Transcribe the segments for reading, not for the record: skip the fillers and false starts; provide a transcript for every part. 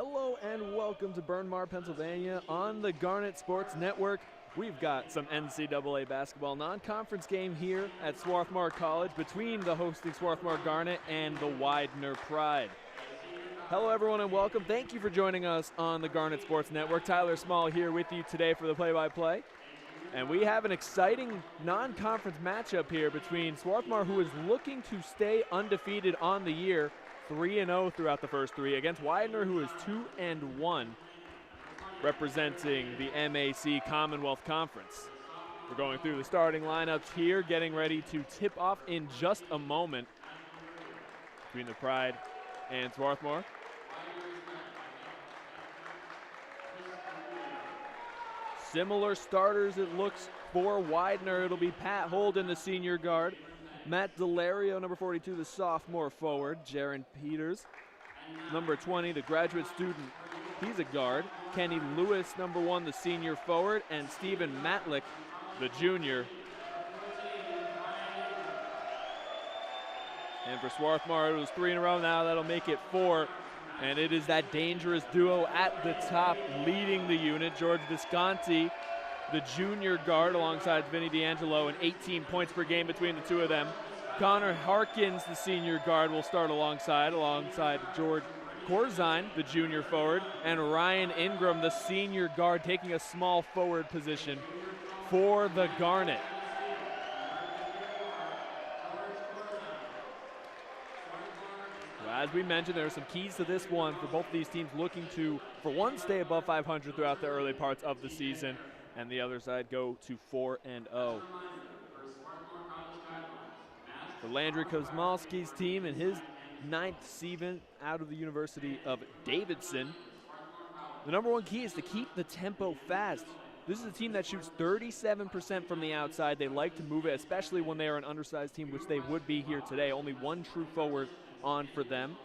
Hello and welcome to Bryn Mawr, Pennsylvania on the Garnet Sports Network. We've got some NCAA basketball non-conference game here at Swarthmore College between the hosting Swarthmore Garnet and the Widener Pride. Hello everyone and welcome. Thank you for joining us on the Garnet Sports Network. Tyler Small here with you today for the play-by-play. And we have an exciting non-conference matchup here between Swarthmore, who is looking to stay undefeated on the year, 3-0 throughout the first three, against Widener, who is 2-1, representing the MAC Commonwealth Conference. We're going through the starting lineups here, getting ready to tip off in just a moment between the Pride and Swarthmore. Similar starters, it looks, for Widener. It'll be Pat Holden, the senior guard. Matt Delario, number 42, the sophomore forward. Jaron Peters, number 20, the graduate student. He's a guard. Kenny Lewis, number 1, the senior forward. And Stephen Matlick, the junior. And for Swarthmore, it was 3 in a row. Now that'll make it 4. And it is that dangerous duo at the top leading the unit. George Visconti, the junior guard, alongside Vinny D'Angelo, and 18 points per game between the two of them. Connor Harkins, the senior guard, will start alongside George Corzine, the junior forward, and Ryan Ingram, the senior guard, taking a small forward position for the Garnet. As we mentioned, there are some keys to this one for both of these teams looking to, for one, stay above 500 throughout the early parts of the season, and the other side go to 4-0. For Landry Kozmalski's team in his 9th season out of the University of Davidson, the number one key is to keep the tempo fast. This is a team that shoots 37% from the outside. They like to move it, especially when they are an undersized team, which they would be here today. Only one true forward on for them.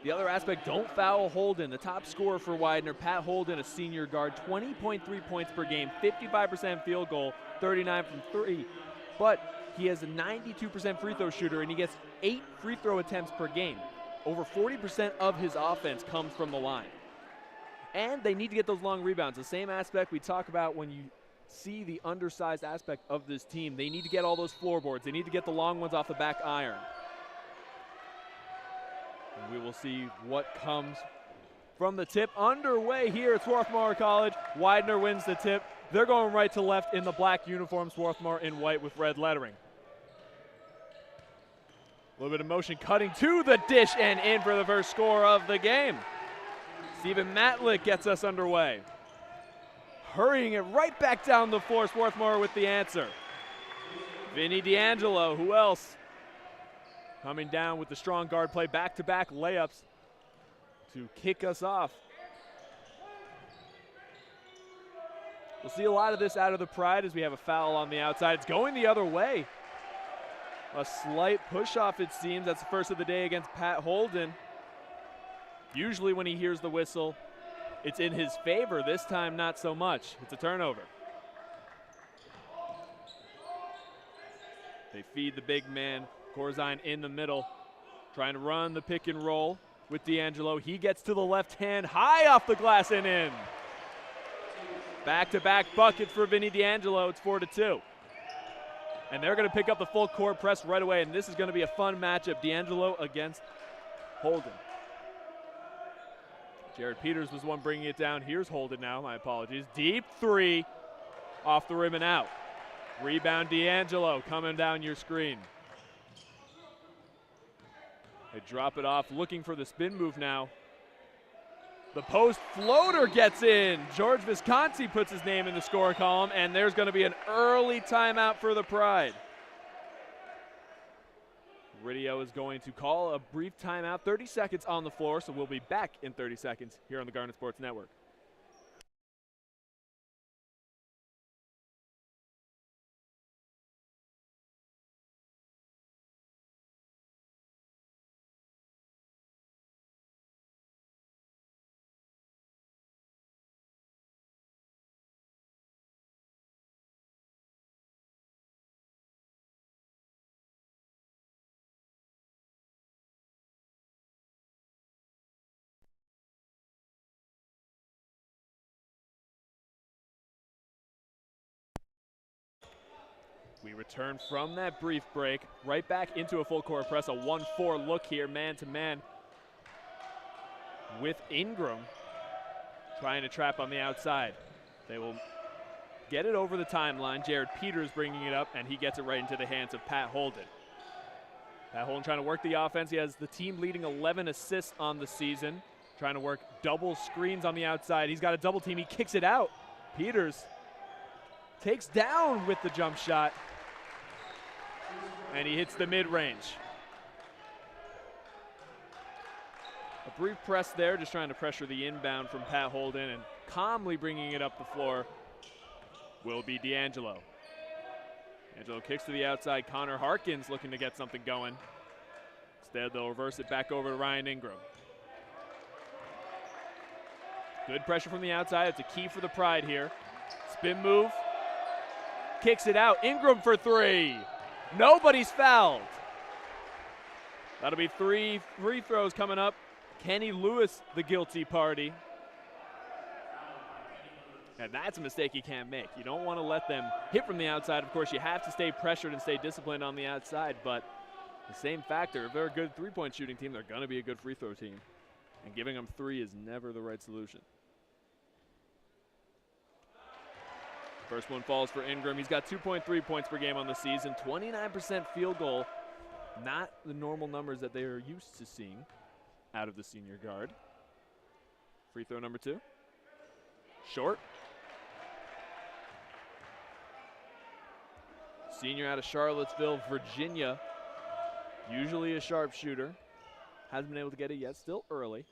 The other aspect, don't foul Holden. The top scorer for Widener, Pat Holden, a senior guard, 20.3 points per game, 55% field goal, 39 from 3. But he has a 92% free throw shooter, and he gets 8 free throw attempts per game. Over 40% of his offense comes from the line. And they need to get those long rebounds. The same aspect we talk about when you see the undersized aspect of this team. They need to get all those floorboards. They need to get the long ones off the back iron. And we will see what comes from the tip. Underway here at Swarthmore College. Widener wins the tip. They're going right to left in the black uniform, Swarthmore in white with red lettering. A little bit of motion cutting to the dish and in for the first score of the game. Stephen Matlick gets us underway. Hurrying it right back down the floor, Swarthmore with the answer. Vinny D'Angelo, who else? Coming down with the strong guard play, back-to-back layups to kick us off. We'll see a lot of this out of the Pride as we have a foul on the outside. It's going the other way. A slight push-off, it seems. That's the first of the day against Pat Holden. Usually when he hears the whistle, it's in his favor. This time, not so much. It's a turnover. They feed the big man. Corzine in the middle, trying to run the pick and roll with D'Angelo. He gets to the left hand, high off the glass and in. Back-to-back buckets for Vinny D'Angelo. It's 4-2. And they're going to pick up the full court press right away, and this is going to be a fun matchup. D'Angelo against Holden. Jared Peters was the one bringing it down. Here's Holden now, my apologies. Deep three, off the rim and out. Rebound D'Angelo coming down your screen. They drop it off, looking for the spin move now. The post floater gets in. George Visconti puts his name in the score column, and there's going to be an early timeout for the Pride. Radio is going to call a brief timeout, 30 seconds on the floor, so we'll be back in 30 seconds here on the Garnet Sports Network. We return from that brief break, right back into a full court press, a 1-4 look here, man-to-man with Ingram trying to trap on the outside. They will get it over the timeline. Jared Peters bringing it up, and he gets it right into the hands of Pat Holden. Pat Holden trying to work the offense. He has the team leading 11 assists on the season, trying to work double screens on the outside. He's got a double team. He kicks it out. Peters takes down with the jump shot, and he hits the mid-range. A brief press there, just trying to pressure the inbound from Pat Holden, and calmly bringing it up the floor will be D'Angelo. D'Angelo kicks to the outside. Connor Harkins looking to get something going. Instead, they'll reverse it back over to Ryan Ingram. Good pressure from the outside. It's a key for the Pride here. Spin move. Kicks it out. Ingram for three. Nobody's fouled. That'll be three free throws coming up. Kenny Lewis, the guilty party. And that's a mistake you can't make. You don't want to let them hit from the outside. Of course, you have to stay pressured and stay disciplined on the outside, but the same factor, if they're a good three-point shooting team, they're going to be a good free throw team. And giving them three is never the right solution. First one falls for Ingram. He's got 2.3 points per game on the season, 29% field goal. Not the normal numbers that they are used to seeing out of the senior guard. Free throw number two. Short. Senior out of Charlottesville, Virginia. Usually a sharpshooter. Hasn't been able to get it yet, still early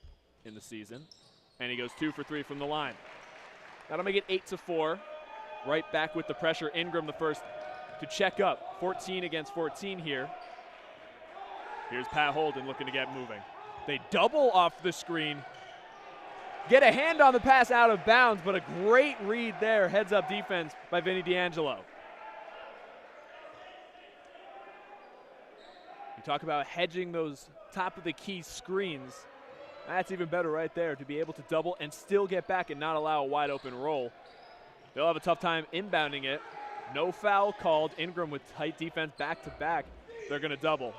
in the season. And he goes 2 for 3 from the line. That'll make it 8-4. Right back with the pressure. Ingram the first to check up. 14 against 14 here. Here's Pat Holden looking to get moving. They double off the screen. Get a hand on the pass out of bounds, but a great read there. Heads up defense by Vinny D'Angelo. You talk about hedging those top of the key screens. That's even better right there, to be able to double and still get back and not allow a wide open roll. They'll have a tough time inbounding it. No foul called. Ingram with tight defense back to back. They're going to double.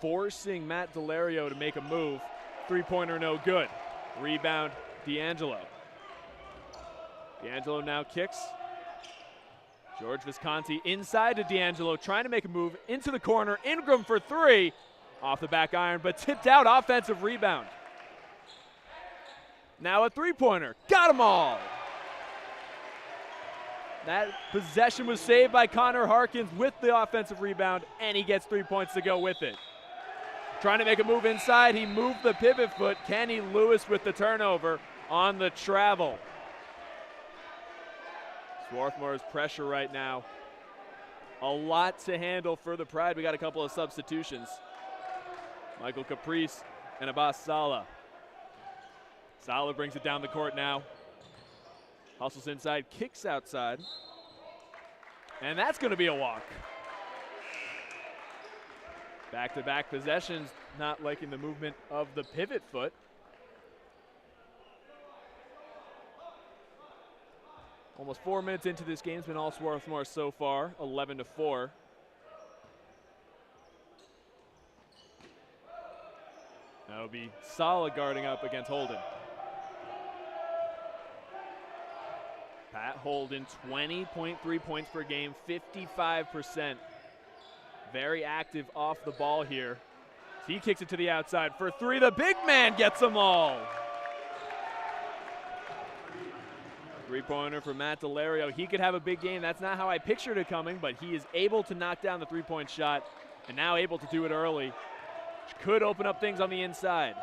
Forcing Matt Delario to make a move. Three-pointer no good. Rebound, D'Angelo. D'Angelo now kicks. George Visconti inside to D'Angelo, trying to make a move into the corner. Ingram for three. Off the back iron, but tipped out. Offensive rebound. Now a three-pointer. Got them all. That possession was saved by Connor Harkins with the offensive rebound, and he gets 3 points to go with it. Trying to make a move inside. He moved the pivot foot. Kenny Lewis with the turnover on the travel. Swarthmore's pressure right now. A lot to handle for the Pride. We got a couple of substitutions. Michael Caprice and Abbas Saleh. Saleh brings it down the court now. Hustles inside, kicks outside. And that's going to be a walk. Back-to-back possessions, not liking the movement of the pivot foot. Almost 4 minutes into this game. It's been all Swarthmore so far, 11-4. That'll be Saleh guarding up against Holden. Pat Holden, 20.3 points per game, 55%. Very active off the ball here. He kicks it to the outside for three. The big man gets them all. Three-pointer for Matt Delario. He could have a big game. That's not how I pictured it coming, but he is able to knock down the three-point shot and now able to do it early, which could open up things on the inside.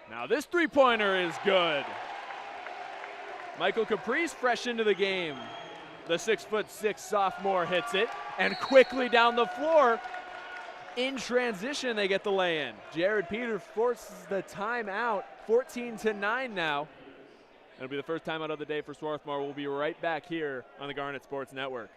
Now this three-pointer is good. Michael Caprice fresh into the game. The 6'6" sophomore hits it, and quickly down the floor. In transition, they get the lay-in. Jared Peters forces the timeout. 14-9 now. It'll be the first timeout of the day for Swarthmore. We'll be right back here on the Garnet Sports Network.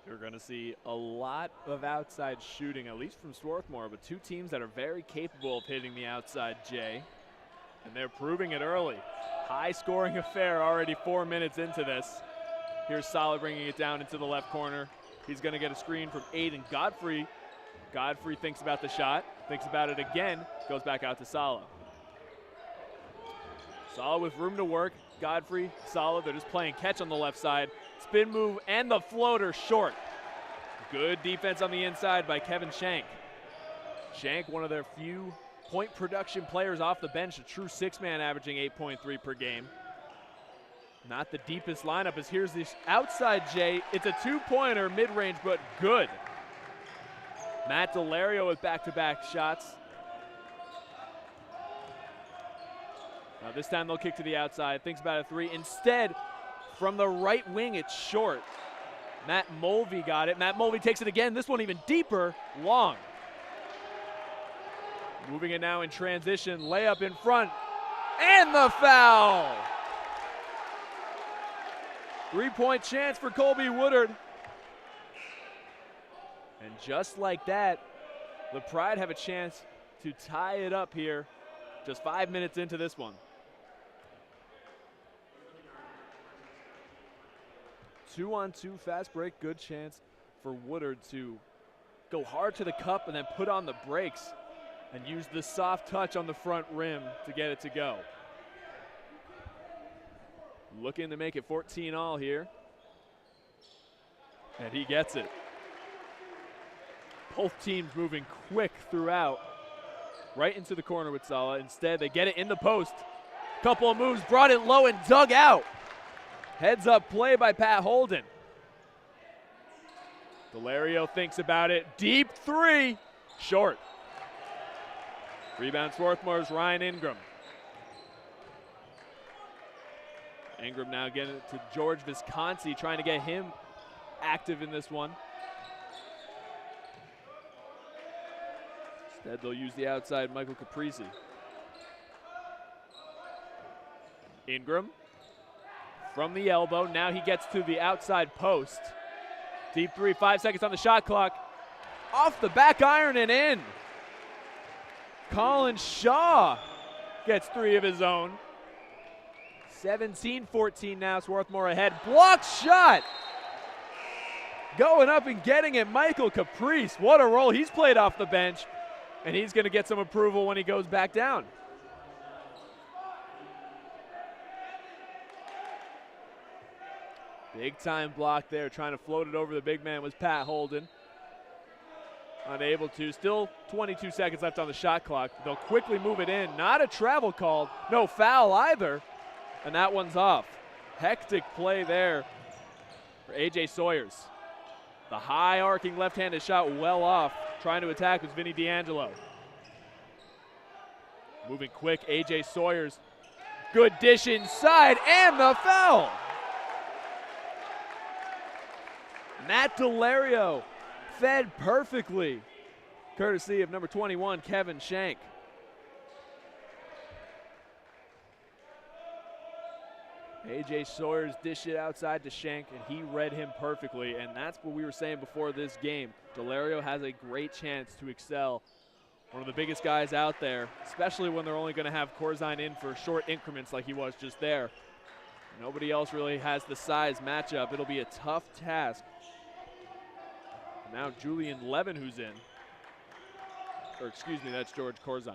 You're going to see a lot of outside shooting, at least from Swarthmore, but two teams that are very capable of hitting the outside, Jay. And they're proving it early. High-scoring affair already 4 minutes into this. Here's Sala bringing it down into the left corner. He's going to get a screen from Aiden Godfrey. Godfrey thinks about the shot, thinks about it again, goes back out to Sala. Sala with room to work. Godfrey, Sala, they're just playing catch on the left side. Spin move and the floater short. Good defense on the inside by Kevin Shank. Shank, one of their few point production players off the bench, a true six-man averaging 8.3 per game. Not the deepest lineup as here's this outside Jay. It's a two-pointer mid-range, but good. Matt Delario with back-to-back shots. Now this time they'll kick to the outside. Thinks about a three. Instead, from the right wing, it's short. Matt Mulvey got it. Matt Mulvey takes it again. This one even deeper, long. Moving it now in transition. Layup in front. And the foul! 3-point chance for Colby Woodard. And just like that, the Pride have a chance to tie it up here just 5 minutes into this one. 2-on-2 fast break, good chance for Woodard to go hard to the cup and then put on the brakes and use the soft touch on the front rim to get it to go. Looking to make it 14 all here. And he gets it. Both teams moving quick throughout. Right into the corner with Sala. Instead, they get it in the post. Couple of moves, brought it low and dug out. Heads up play by Pat Holden. Delario thinks about it. Deep three. Short. Rebound Swarthmore's Ryan Ingram. Ingram now getting it to George Visconti, trying to get him active in this one. Instead, they'll use the outside Michael Caprisi. Ingram from the elbow. Now he gets to the outside post. Deep three, 5 seconds on the shot clock. Off the back iron and in. Colin Shaw gets three of his own. 17-14 now, Swarthmore ahead. Block shot! Going up and getting it, Michael Caprice. What a role he's played off the bench. And he's going to get some approval when he goes back down. Big time block there, trying to float it over the big man was Pat Holden. Unable to, still 22 seconds left on the shot clock. They'll quickly move it in. Not a travel called, no foul either. And that one's off. Hectic play there for A.J. Sawyers. The high arcing left-handed shot well off. Trying to attack was Vinny D'Angelo. Moving quick, A.J. Sawyers. Good dish inside and the foul. Matt Delario fed perfectly, courtesy of number 21, Kevin Shank. A.J. Sawyers dished it outside to Shank, and he read him perfectly, and that's what we were saying before this game. Delario has a great chance to excel. One of the biggest guys out there, especially when they're only going to have Corzine in for short increments like he was just there. Nobody else really has the size matchup. It'll be a tough task. Now Julian Levin who's in. Or excuse me, that's George Corzine.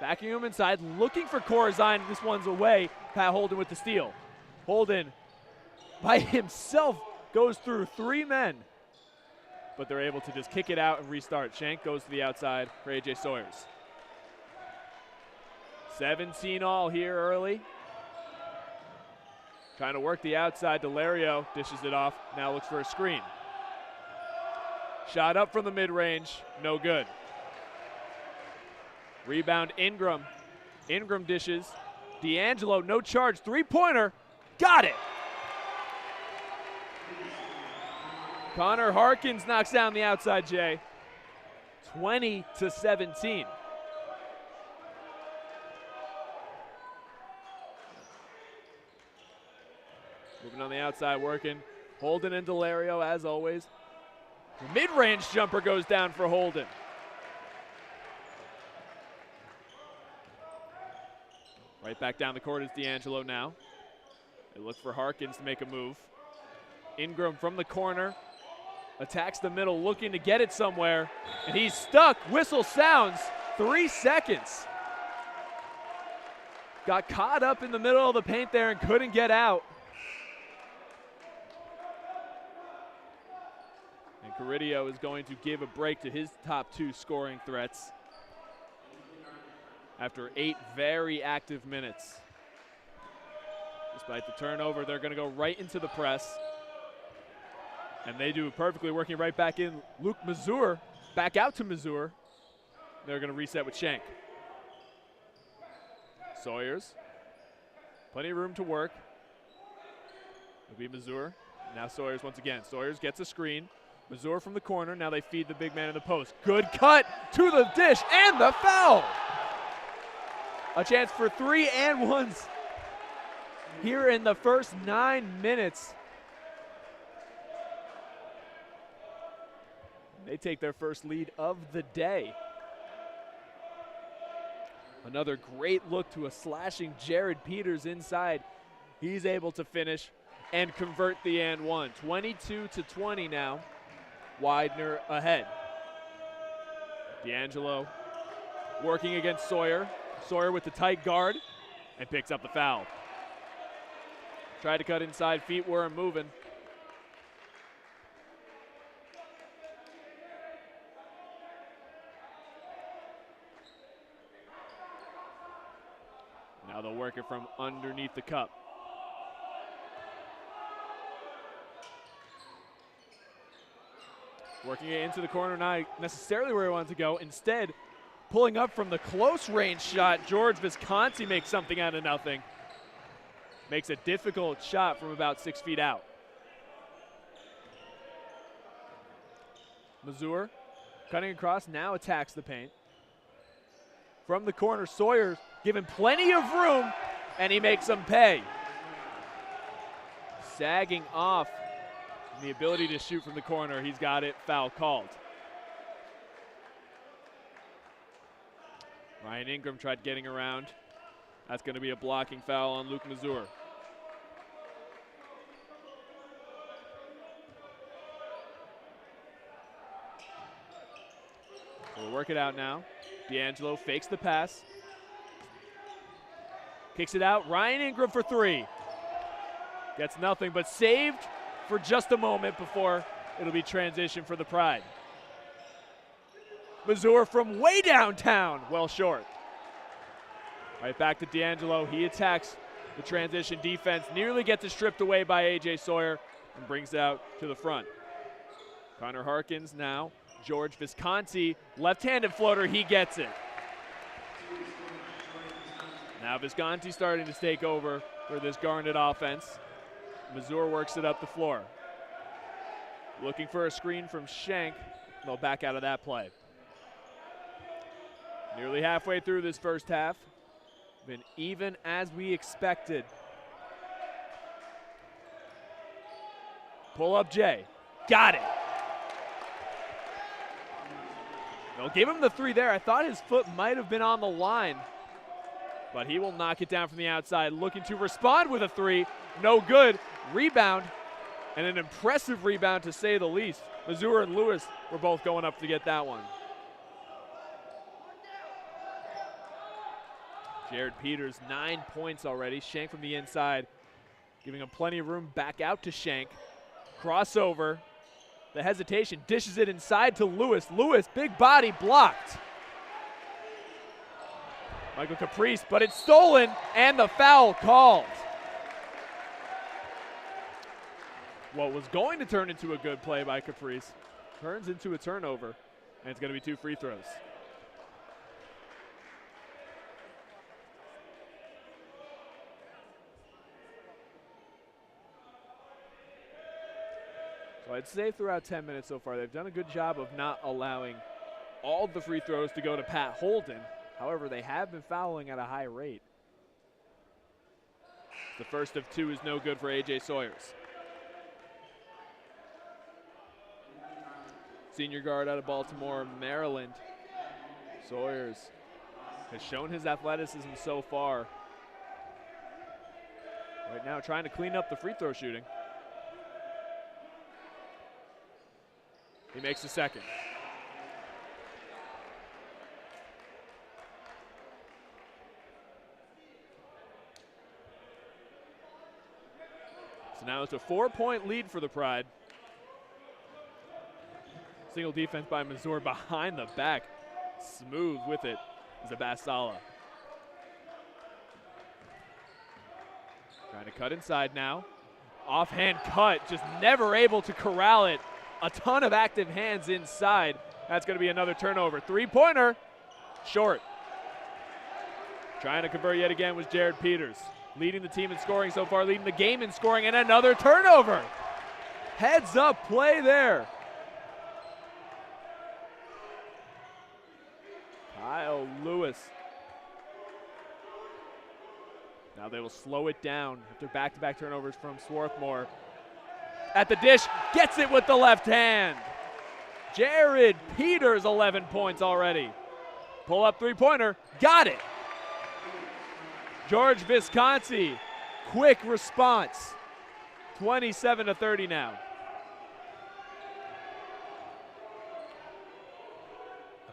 Backing him inside, looking for Corzine. This one's away. Pat Holden with the steal. Holden by himself goes through three men. But they're able to just kick it out and restart. Shank goes to the outside for A.J. Sawyers. 17 all here early. Trying to work the outside. Delario dishes it off. Now looks for a screen. Shot up from the mid-range. No good. Rebound Ingram. Ingram dishes. D'Angelo, no charge. Three-pointer. Got it. Connor Harkins knocks down the outside J. 20-17. Moving on the outside, working. Holden and Delario, as always. The mid-range jumper goes down for Holden. Right back down the court is D'Angelo now. They look for Harkins to make a move. Ingram from the corner. Attacks the middle, looking to get it somewhere. And he's stuck. Whistle sounds. 3 seconds. Got caught up in the middle of the paint there and couldn't get out. And Carrillo is going to give a break to his top 2 scoring threats after 8 very active minutes. Despite the turnover, they're going to go right into the press. And they do it perfectly, working right back in. Luke Mazur, back out to Mazur. They're going to reset with Shank. Sawyers, plenty of room to work. It'll be Mazur. Now Sawyers once again. Sawyers gets a screen. Mazur from the corner. Now they feed the big man in the post. Good cut to the dish and the foul. A chance for 3 and 1s here in the first 9 minutes. They take their first lead of the day. Another great look to a slashing Jared Peters inside. He's able to finish and convert the and one. 22-20 now. Widener ahead. D'Angelo working against Sawyer. Sawyer with the tight guard and picks up the foul. Tried to cut inside, feet weren't moving. Now they'll work it from underneath the cup. Working it into the corner, not necessarily where he wanted to go. Instead, pulling up from the close range shot, George Visconti makes something out of nothing. Makes a difficult shot from about 6 feet out. Mazur cutting across, now attacks the paint. From the corner, Sawyer's given plenty of room, and he makes them pay. Sagging off the ability to shoot from the corner, he's got it, foul called. Ryan Ingram tried getting around. That's going to be a blocking foul on Luke Mazur. So we'll work it out now. D'Angelo fakes the pass. Kicks it out. Ryan Ingram for 3. Gets nothing, but saved for just a moment before it'll be transition for the Pride. Mazur from way downtown, well short. Right back to D'Angelo. He attacks the transition defense, nearly gets it stripped away by A.J. Sawyer and brings it out to the front. Connor Harkins now. George Visconti, left-handed floater, he gets it. Now Visconti starting to take over for this Garnet offense. Mazur works it up the floor. Looking for a screen from Shank. They'll back out of that play. Nearly halfway through this first half. Been even as we expected. Pull up Jay. Got it. They'll give him the 3 there. I thought his foot might have been on the line, but he will knock it down from the outside. Looking to respond with a 3. No good. Rebound, and an impressive rebound to say the least. Mazur and Lewis were both going up to get that one. Jared Peters, 9 points already. Shank from the inside, giving him plenty of room. Back out to Shank. Crossover. The hesitation, dishes it inside to Lewis. Lewis, big body, blocked. Michael Caprice, but it's stolen, and the foul called. What was going to turn into a good play by Caprice turns into a turnover, and it's going to be 2 free throws. So I'd say throughout 10 minutes so far, they've done a good job of not allowing all the free throws to go to Pat Holden. However, they have been fouling at a high rate. The first of 2 is no good for A.J. Sawyers. senior guard out of Baltimore, Maryland. Sawyers has shown his athleticism so far. Right now trying to clean up the free throw shooting. He makes the second. So now it's a 4-point lead for the Pride. Single defense by Missouri behind the back. Smooth with it is Abasala. Trying to cut inside now. Offhand cut, just never able to corral it. A ton of active hands inside. That's going to be another turnover. Three-pointer, short. Trying to convert yet again was Jared Peters. Leading the team in scoring so far, leading the game in scoring, and another turnover. Heads up play there. Kyle Lewis. Now they will slow it down after back-to-back turnovers from Swarthmore. At the dish, gets it with the left hand. Jared Peters, 11 points already. Pull up three-pointer, got it. George Visconti, quick response. 27-30 now.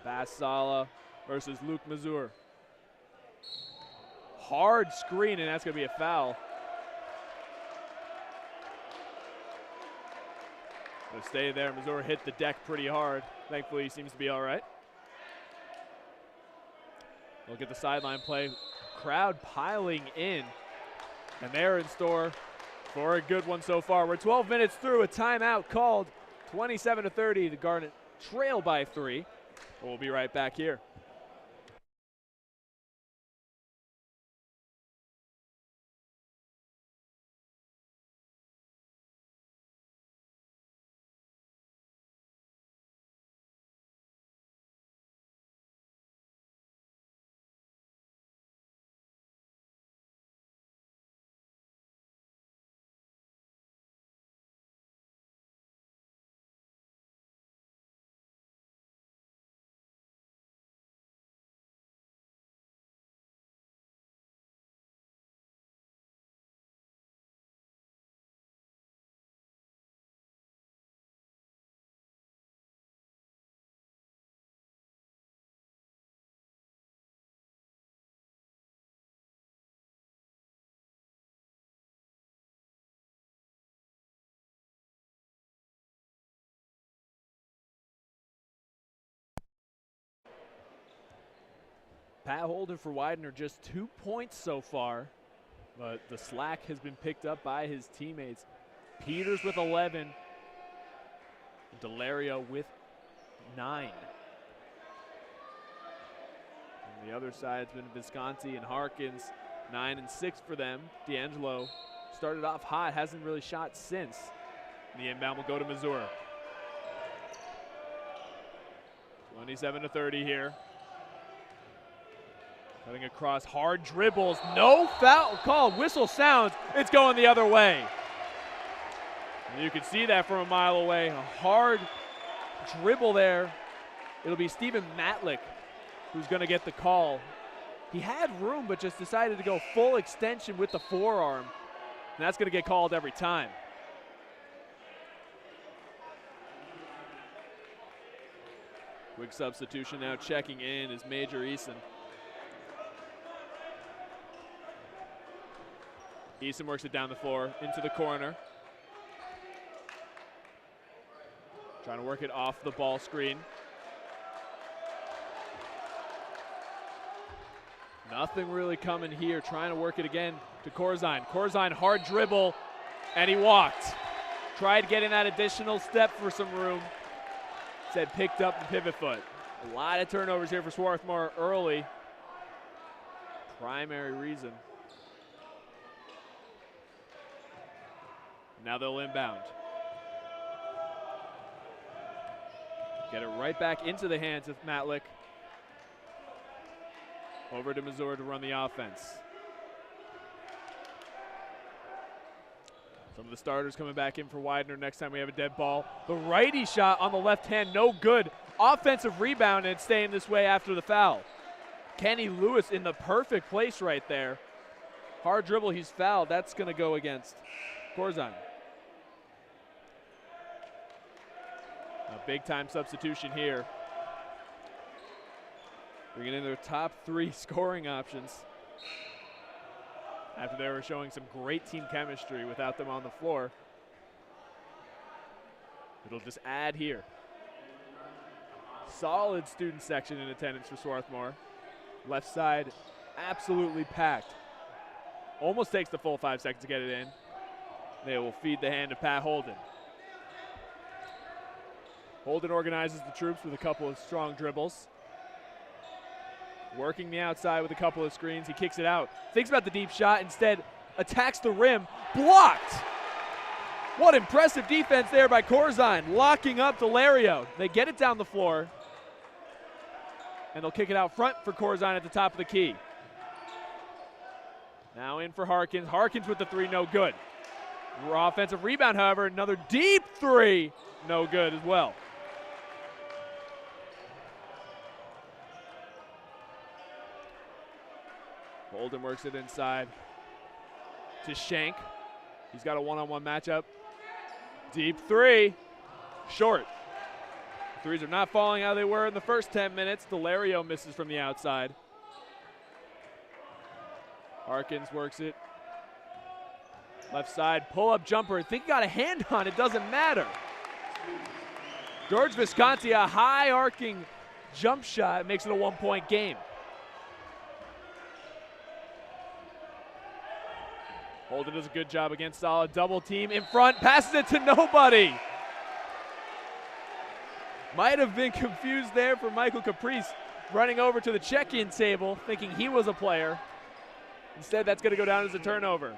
Abasala versus Luke Mazur. Hard screen, and that's going to be a foul. Gonna stay there. Missouri hit the deck pretty hard. Thankfully, he seems to be all right. Look at the sideline play. Crowd piling in, and they're in store for a good one so far. We're 12 minutes through, a timeout called. 27-30. The Garnet trail by 3. We'll be right back here. Pat Holden for Widener, just 2 points so far, but the slack has been picked up by his teammates. Peters with 11, Delario with 9. On the other side, it's been Visconti and Harkins, 9 and 6 for them. D'Angelo started off hot, hasn't really shot since. And the inbound will go to Missouri. 27-30 here. Cutting across, hard dribbles, no foul call, whistle sounds, it's going the other way. And you can see that from a mile away, a hard dribble there. It'll be Stephen Matlick who's gonna get the call. He had room, but just decided to go full extension with the forearm. And that's gonna get called every time. Quick substitution now checking in is Major Eason. Eason works it down the floor into the corner. Trying to work it off the ball screen. Nothing really coming here. Trying to work it again to Corzine. Corzine, hard dribble, and he walked. Tried getting that additional step for some room. Said picked up the pivot foot. A lot of turnovers here for Swarthmore early. Primary reason. Now they'll inbound. Get it right back into the hands of Matlick. Over to Missouri to run the offense. Some of the starters coming back in for Widener next time we have a dead ball. The righty shot on the left hand, no good. Offensive rebound, and it's staying this way after the foul. Kenny Lewis in the perfect place right there. Hard dribble, he's fouled. That's going to go against Corzine. A big-time substitution here. Bringing in their top 3 scoring options after they were showing some great team chemistry without them on the floor. It'll just add here. Solid student section in attendance for Swarthmore. Left side absolutely packed. Almost takes the full 5 seconds to get it in. They will feed the hand to Pat Holden. Holden organizes the troops with a couple of strong dribbles. Working the outside with a couple of screens. He kicks it out. Thinks about the deep shot. Instead, attacks the rim. Blocked! What impressive defense there by Corzine. Locking up Delario. They get it down the floor. And they'll kick it out front for Corzine at the top of the key. Now in for Harkins. Harkins with the 3, no good. Offensive rebound, however, another deep 3. No good as well. Holden works it inside to Shank. He's got a one-on-one matchup. Deep 3, short. Threes are not falling how they were in the first 10 minutes. Delario misses from the outside. Harkins works it. Left side, pull-up jumper. I think he got a hand on it, doesn't matter. George Visconti, a high arcing jump shot, makes it a 1-point game. Holden does a good job against solid double team in front, passes it to nobody. Might have been confused there for Michael Caprice, running over to the check-in table, thinking he was a player. Instead, that's going to go down as a turnover.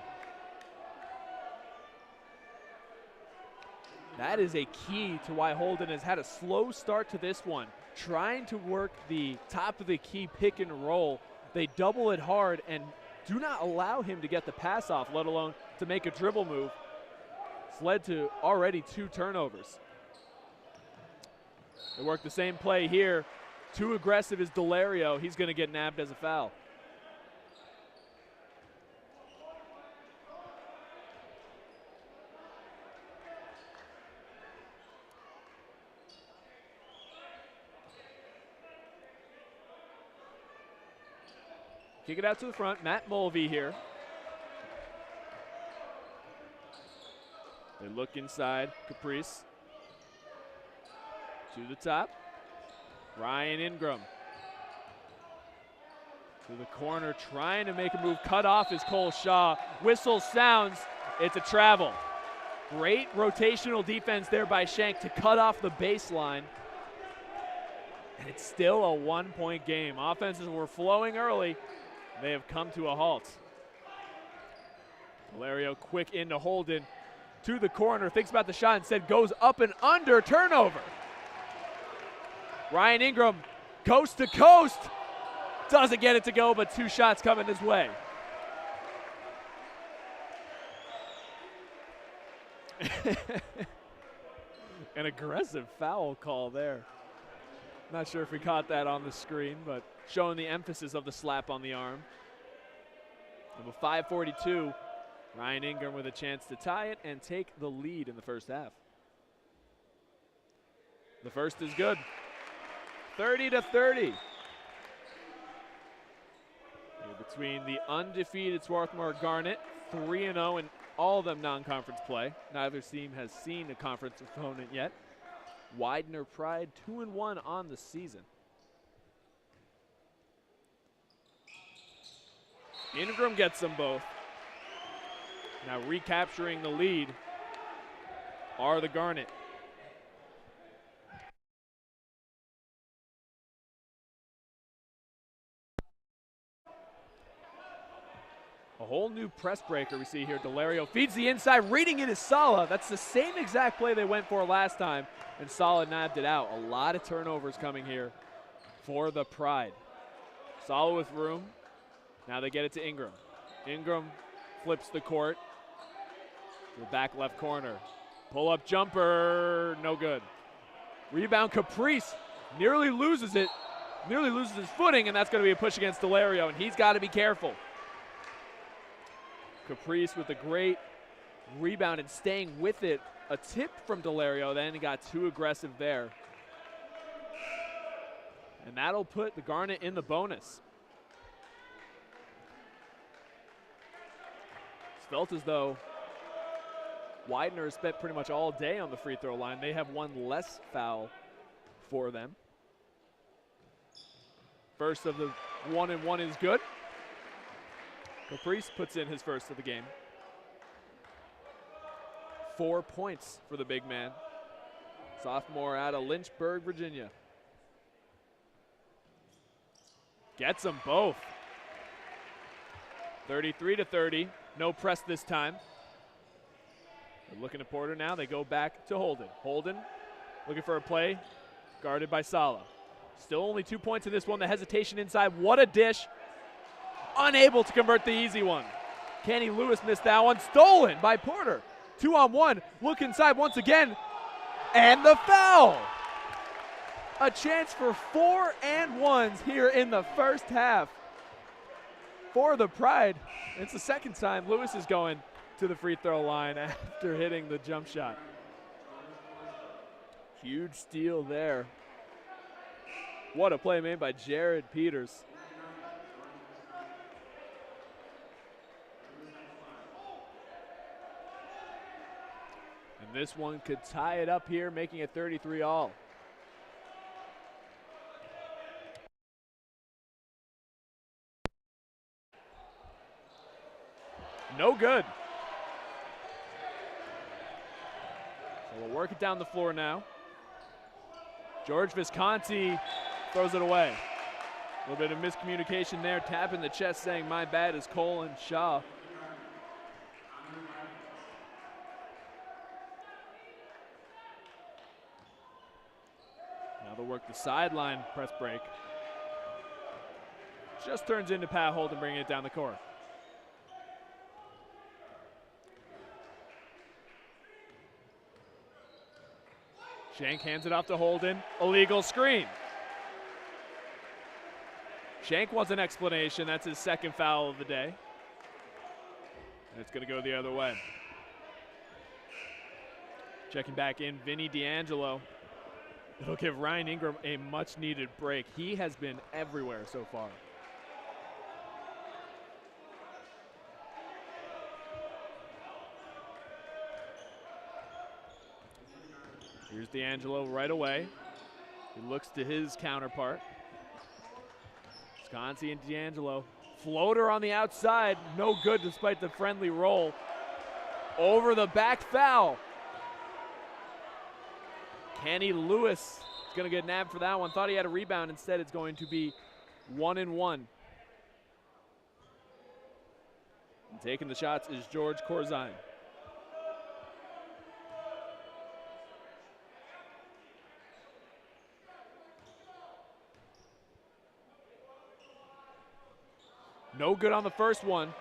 That is a key to why Holden has had a slow start to this one, trying to work the top of the key pick and roll. They double it hard and do not allow him to get the pass off, let alone to make a dribble move. It's led to already 2 turnovers. They work the same play here. Too aggressive is Delario. He's going to get nabbed as a foul. Kick it out to the front. Matt Mulvey here. They look inside. Caprice. To the top. Ryan Ingram. To the corner, trying to make a move. Cut off is Cole Shaw. Whistle sounds. It's a travel. Great rotational defense there by Shank to cut off the baseline. And it's still a 1-point game. Offenses were flowing early. They have come to a halt. Delario quick into Holden. To the corner, thinks about the shot, instead goes up and under, turnover. Ryan Ingram, coast to coast. Doesn't get it to go, but 2 shots coming his way. An aggressive foul call there. Not sure if we caught that on the screen, but showing the emphasis of the slap on the arm. And with 5:42, Ryan Ingram with a chance to tie it and take the lead in the first half. The first is good. 30-30. Between the undefeated Swarthmore Garnet, 3-0 in all of them non-conference play. Neither team has seen a conference opponent yet. Widener Pride 2-1 on the season. Ingram gets them both. Now recapturing the lead are the Garnet. A whole new press breaker we see here. Delario feeds the inside, reading it is Sala. That's the same exact play they went for last time, and Sala nabbed it out. A lot of turnovers coming here for the Pride. Sala with room. Now they get it to Ingram. Ingram flips the court. The back left corner. Pull-up jumper, no good. Rebound, Caprice nearly loses it. Nearly loses his footing, and that's going to be a push against Delario, and he's got to be careful. Caprice with a great rebound and staying with it. A tip from Delario, then he got too aggressive there. And that'll put the Garnet in the bonus. It's felt as though Widener has spent pretty much all day on the free throw line. They have one less foul for them. First of the 1-and-1 is good. Caprice puts in his first of the game. 4 points for the big man. Sophomore out of Lynchburg, Virginia. Gets them both. 33-30. No press this time. They're looking at Porter now. They go back to Holden. Holden looking for a play. Guarded by Sala. Still only 2 points in this one. The hesitation inside. What a dish. Unable to convert the easy one. Kenny Lewis missed that one. Stolen by Porter. 2-on-1. Look inside once again. And the foul. A chance for 4-and-1s here in the first half for the Pride. It's the second time Lewis is going to the free throw line after hitting the jump shot. Huge steal there. What a play made by Jared Peters. And this one could tie it up here, making it 33-all. No good. So we'll work it down the floor now. George Visconti throws it away. A little bit of miscommunication there, tapping the chest saying, my bad, is Cole and Shaw. Now they'll work the sideline press break. Just turns into Pat Holden, bringing it down the court. Shank hands it off to Holden. Illegal screen. Shank wants an explanation. That's his second foul of the day. And it's going to go the other way. Checking back in, Vinny D'Angelo. It'll give Ryan Ingram a much-needed break. He has been everywhere so far. Here's D'Angelo right away. He looks to his counterpart. Visconti and D'Angelo. Floater on the outside. No good despite the friendly roll. Over the back foul. Kenny Lewis is going to get nabbed for that one. Thought he had a rebound. Instead, it's going to be 1-and-1. And taking the shots is George Corzine. No good on the first one.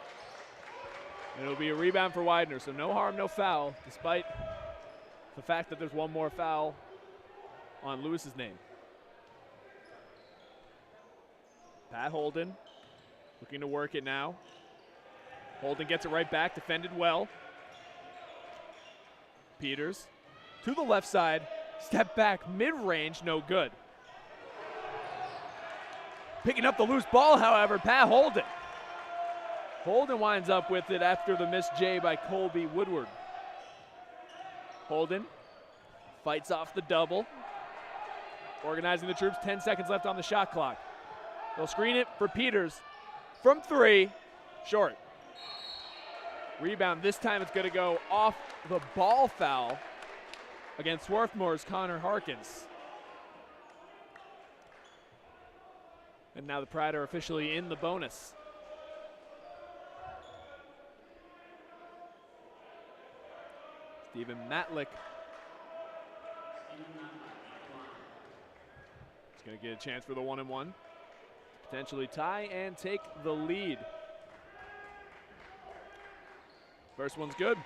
And it'll be a rebound for Widener, so no harm, no foul, despite the fact that there's one more foul on Lewis's name. Pat Holden looking to work it now. Holden gets it right back, defended well. Peters to the left side, step back, mid-range, no good. Picking up the loose ball, however, Pat Holden. Holden winds up with it after the missed J by Colby Woodward. Holden fights off the double. Organizing the troops, 10 seconds left on the shot clock. They'll screen it for Peters from three, short. Rebound, this time it's gonna go off the ball foul against Swarthmore's Connor Harkins. And now the Pride are officially in the bonus. Stephen Matlick is going to get a chance for the 1-and-1. Potentially tie and take the lead. First one's good.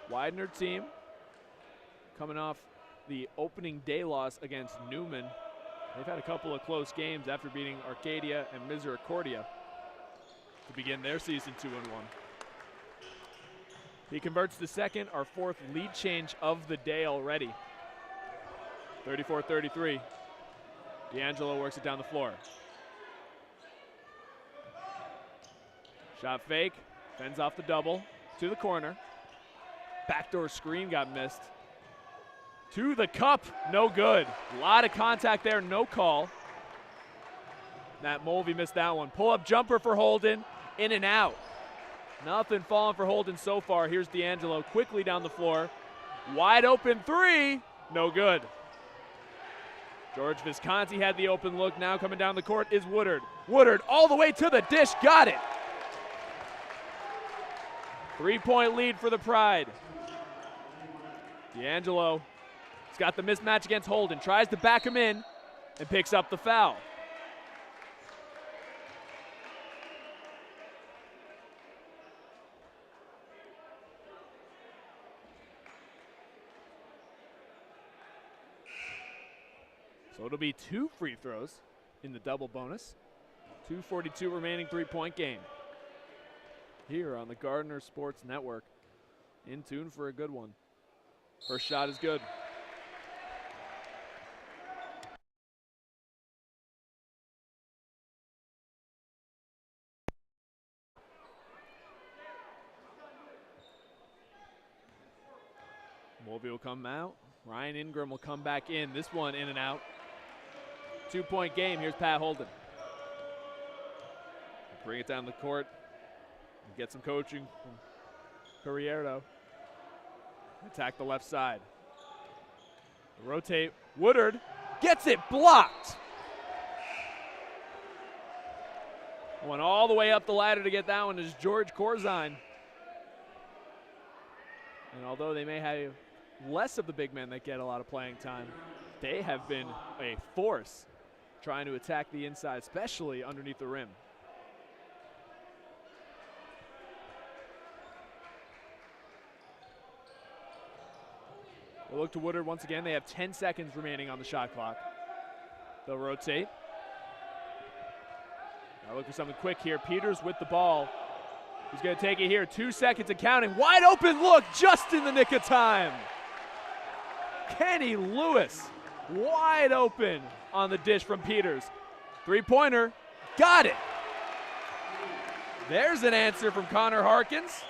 Widener team coming off the opening day loss against Newman. They've had a couple of close games after beating Arcadia and Misericordia to begin their season 2-1. He converts the second, our fourth lead change of the day already. 34-33. D'Angelo works it down the floor. Shot fake, fends off the double to the corner. Backdoor screen got missed. To the cup, no good. A lot of contact there, no call. Matt Mulvey missed that one. Pull-up jumper for Holden, in and out. Nothing falling for Holden so far. Here's D'Angelo quickly down the floor. Wide open three, no good. George Visconti had the open look. Now coming down the court is Woodard. Woodard all the way to the dish, got it. 3-point lead for the Pride. D'Angelo has got the mismatch against Holden. Tries to back him in and picks up the foul. So it'll be 2 free throws in the double bonus. 2:42 remaining 3-point game. Here on the Gardner Sports Network. In tune for a good one. First shot is good. Mulvey will come out. Ryan Ingram will come back in. This one in and out. 2-point game. Here's Pat Holden. Bring it down the court. Get some coaching from Carrierdo. Attack the left side. Rotate. Woodard gets it blocked. Went all the way up the ladder to get that one is George Corzine. And although they may have less of the big men that get a lot of playing time, they have been a force trying to attack the inside, especially underneath the rim. We'll look to Woodard once again. They have 10 seconds remaining on the shot clock. They'll rotate. Now look for something quick here. Peters with the ball. He's going to take it here. 2 seconds and counting. Wide open look just in the nick of time. Kenny Lewis wide open on the dish from Peters. 3-pointer. Got it. There's an answer from Connor Harkins.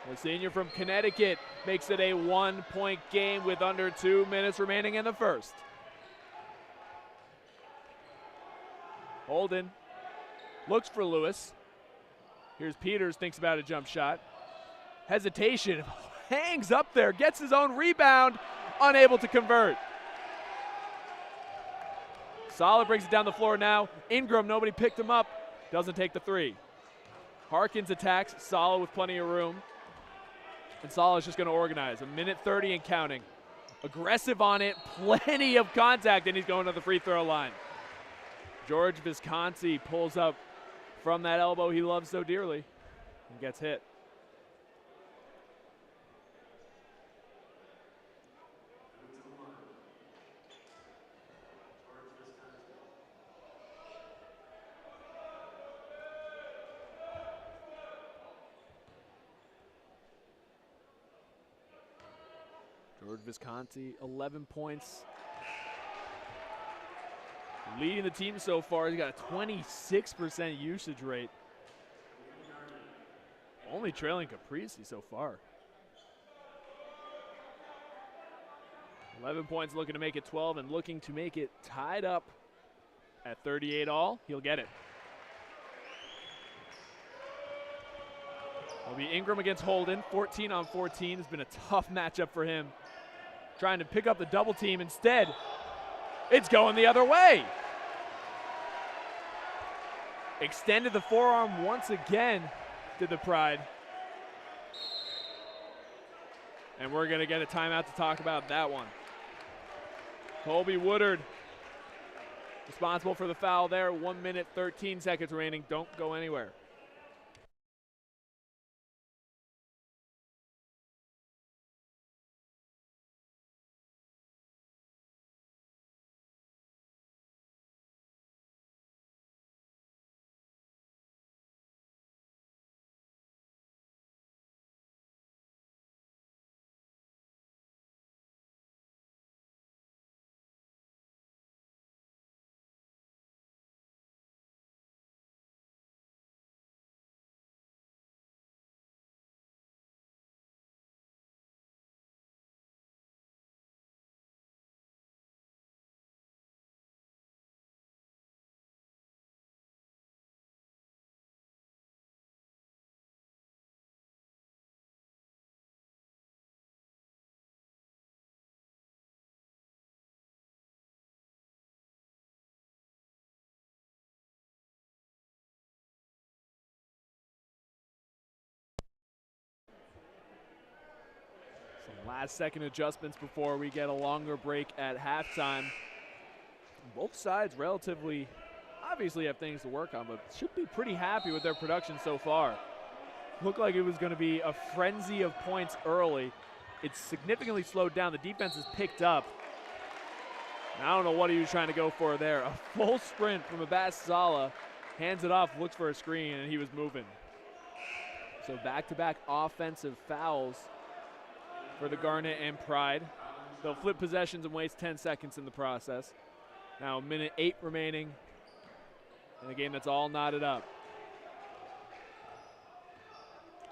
The senior from Connecticut makes it a 1-point game with under 2 minutes remaining in the first. Holden looks for Lewis. Here's Peters, thinks about a jump shot. Hesitation, hangs up there, gets his own rebound, unable to convert. Sala brings it down the floor now. Ingram, nobody picked him up, doesn't take the three. Harkins attacks, Sala with plenty of room. And Sala's just going to organize. 1:30 and counting. Aggressive on it, plenty of contact, and he's going to the free throw line. George Visconti pulls up from that elbow he loves so dearly and gets hit. George Visconti, 11 points. Leading the team so far, he's got a 26% usage rate. Only trailing Caprese so far. 11 points, looking to make it 12 and looking to make it tied up at 38 all. He'll get it. It'll be Ingram against Holden. 14 on 14 has been a tough matchup for him. Trying to pick up the double team. Instead, it's going the other way. Extended the forearm once again, did the Pride. And we're going to get a timeout to talk about that one. Colby Woodard responsible for the foul there. 1:13 remaining. Don't go anywhere. Last-second adjustments before we get a longer break at halftime. Both sides relatively, obviously have things to work on, but should be pretty happy with their production so far. Looked like it was going to be a frenzy of points early. It's significantly slowed down. The defense has picked up. I don't know what he was trying to go for there. A full sprint from Abbas Saleh. Hands it off, looks for a screen, and he was moving. So back-to-back offensive fouls for the Garnet and Pride. They'll flip possessions and waste 10 seconds in the process. Now 1:08 remaining in a game that's all knotted up.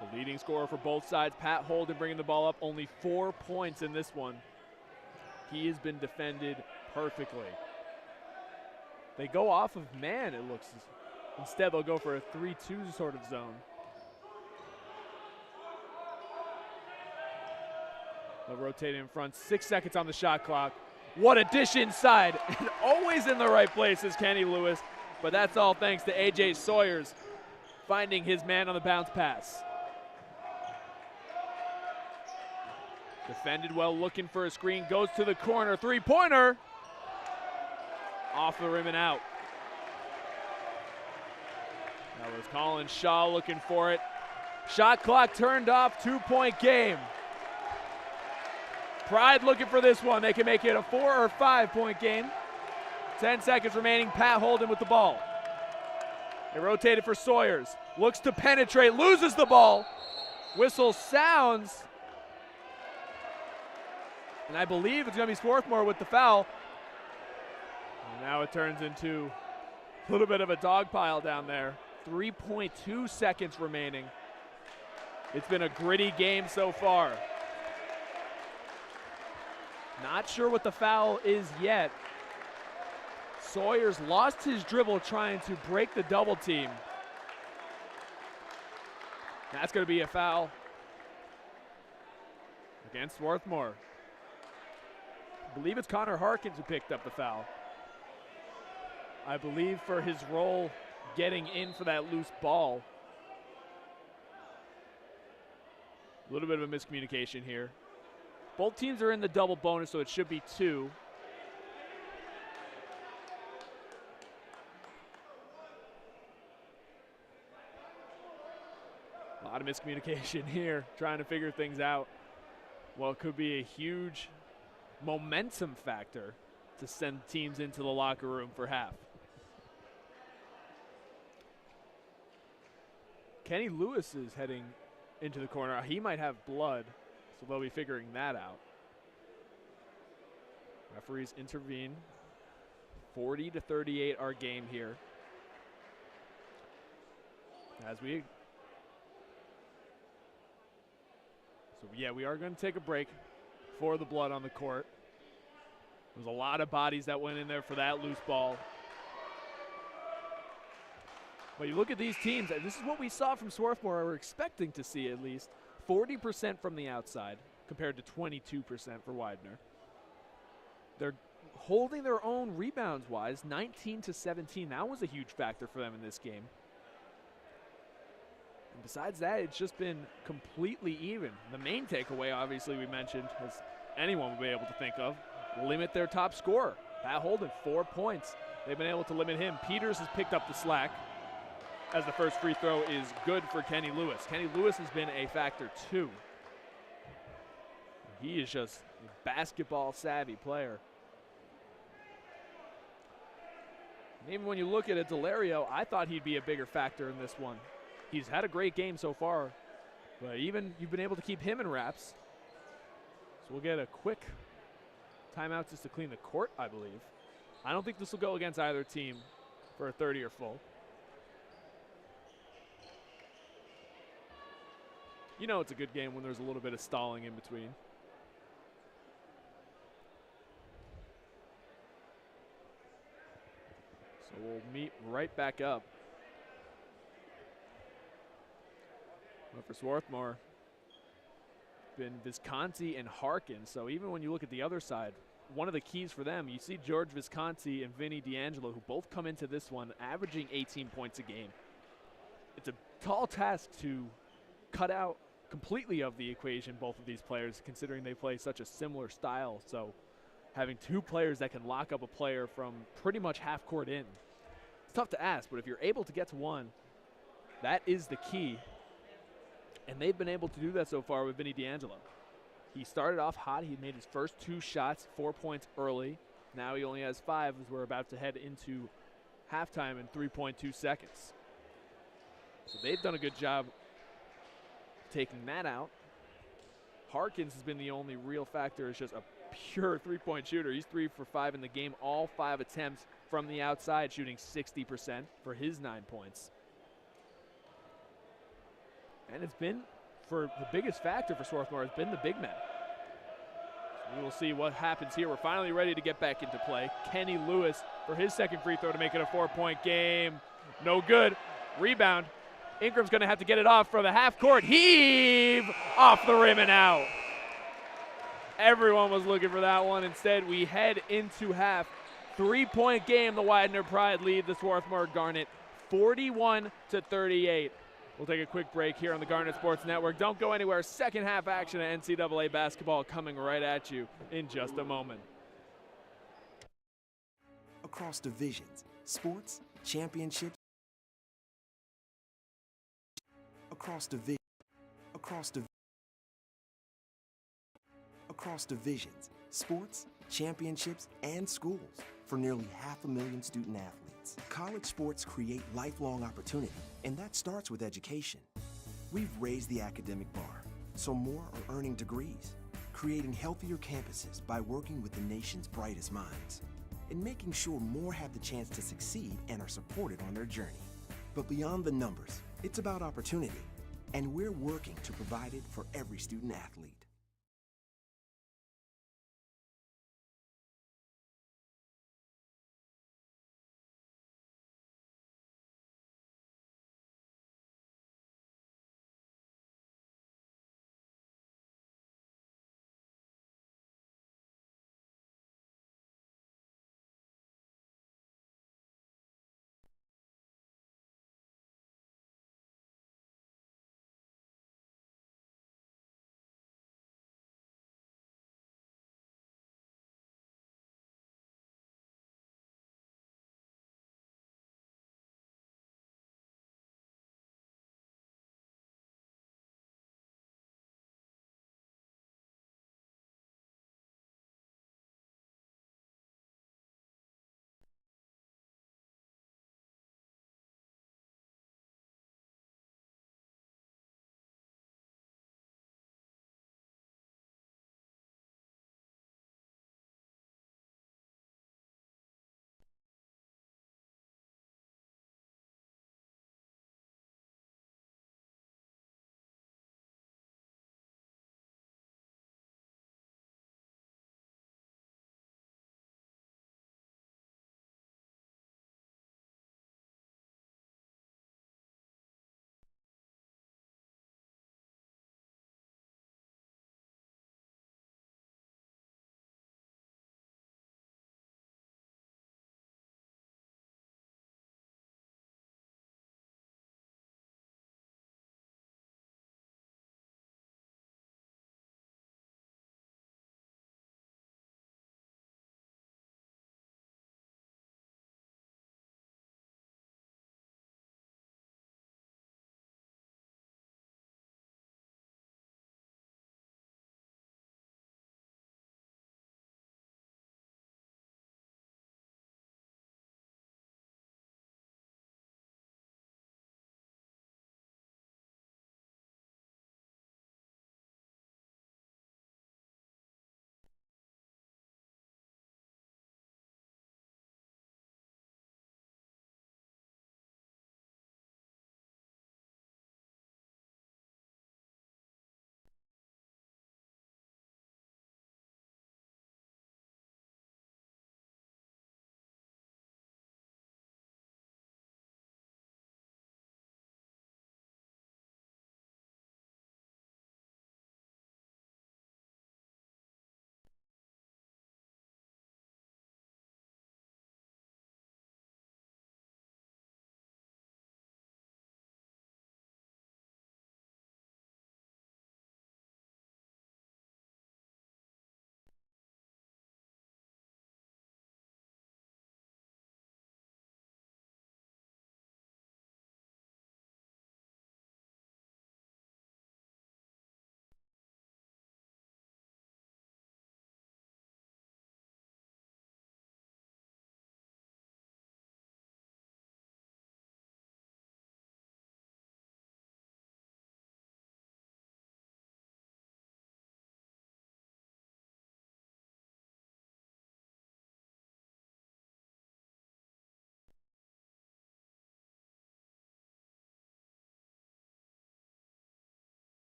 The leading scorer for both sides, Pat Holden, bringing the ball up. Only 4 points in this one. He has been defended perfectly. They go off of man, it looks. Instead, they'll go for a 3-2 sort of zone. They'll rotate in front. 6 seconds on the shot clock. What a dish inside. And always in the right place is Kenny Lewis. But that's all thanks to A.J. Sawyers finding his man on the bounce pass. Defended well, looking for a screen. Goes to the corner. Three-pointer. Off the rim and out. That was Colin Shaw looking for it. Shot clock turned off. 2-point game. Pride looking for this one. They can make it a 4 or 5-point game. 10 seconds remaining. Pat Holden with the ball. They rotated for Sawyers. Looks to penetrate. Loses the ball. Whistle sounds. And I believe it's going to be Swarthmore with the foul. And now it turns into a little bit of a dog pile down there. 3.2 seconds remaining. It's been a gritty game so far. Not sure what the foul is yet. Sawyers lost his dribble trying to break the double team. That's going to be a foul against Swarthmore. I believe it's Connor Harkins who picked up the foul. I believe for his role getting in for that loose ball. A little bit of a miscommunication here. Both teams are in the double bonus, so it should be 2. A lot of miscommunication here, trying to figure things out. Well, it could be a huge momentum factor to send teams into the locker room for half. Kenny Lewis is heading into the corner. He might have blood, so they'll be figuring that out. Referees intervene. 40-38 our game here. We are going to take a break for the blood on the court. There's a lot of bodies that went in there for that loose ball. But you look at these teams, and this is what we saw from Swarthmore, or we're expecting to see at least. 40% from the outside compared to 22% for Widener. They're holding their own rebounds-wise, 19-17. That was a huge factor for them in this game. And besides that, it's just been completely even. The main takeaway, obviously, we mentioned, as anyone would be able to think of, limit their top scorer. Pat Holden, 4 points. They've been able to limit him. Peters has picked up the slack, as the first free throw is good for Kenny Lewis. Kenny Lewis has been a factor too. He is just a basketball savvy player. And even when you look at Delario, I thought he'd be a bigger factor in this one. He's had a great game so far, but even you've been able to keep him in wraps. So we'll get a quick timeout just to clean the court, I believe. I don't think this will go against either team for a 30 or full. You know it's a good game when there's a little bit of stalling in between. So we'll meet right back up. Well, for Swarthmore, been Visconti and Harkins. So even when you look at the other side, one of the keys for them, you see George Visconti and Vinny D'Angelo, who both come into this one averaging 18 points a game. It's a tall task to cut out completely of the equation, both of these players, considering they play such a similar style. So having two players that can lock up a player from pretty much half court in, it's tough to ask, but if you're able to get to one, that is the key. And they've been able to do that so far with Vinny D'Angelo. He started off hot. He made his first 2 shots, 4 points early. Now he only has 5 as we're about to head into halftime in 3.2 seconds. So they've done a good job taking that out. Harkins has been the only real factor. It's just a pure three-point shooter. He's 3 for 5 in the game, all 5 attempts from the outside, shooting 60% for his 9 points. And it's been, for the biggest factor for Swarthmore, has been the big men. So we will see what happens here. We're finally ready to get back into play. Kenny Lewis for his second free throw to make it a 4-point game. No good. Rebound. Ingram's going to have to get it off from the half court. Heave off the rim and out. Everyone was looking for that one. Instead, we head into half. 3-point game. The Widener Pride lead the Swarthmore Garnet 41-38. We'll take a quick break here on the Garnet Sports Network. Don't go anywhere. Second half action of NCAA basketball coming right at you in just a moment. Across divisions, sports, championships. Across divisions, sports, championships, and schools for nearly 500,000 student athletes. College sports create lifelong opportunity, and that starts with education. We've raised the academic bar, so more are earning degrees, creating healthier campuses by working with the nation's brightest minds, and making sure more have the chance to succeed and are supported on their journey. But beyond the numbers, it's about opportunity, and we're working to provide it for every student athlete.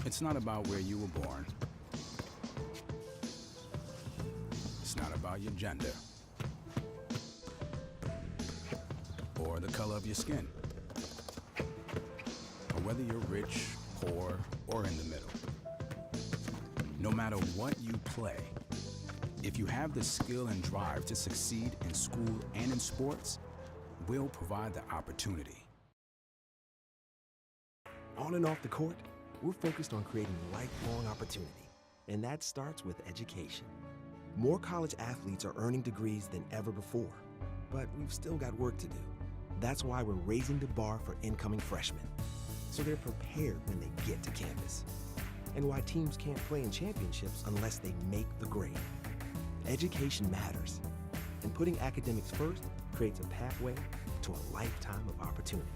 It's not about where you were born. It's not about your gender or the color of your skin, or whether you're rich, poor, or in the middle. No matter what you play, if you have the skill and drive to succeed in school and in sports, we'll provide the opportunity. On and off the court, we're focused on creating lifelong opportunity, and that starts with education. More college athletes are earning degrees than ever before, but we've still got work to do. That's why we're raising the bar for incoming freshmen, so they're prepared when they get to campus, and why teams can't play in championships unless they make the grade. Education matters, and putting academics first creates a pathway to a lifetime of opportunity.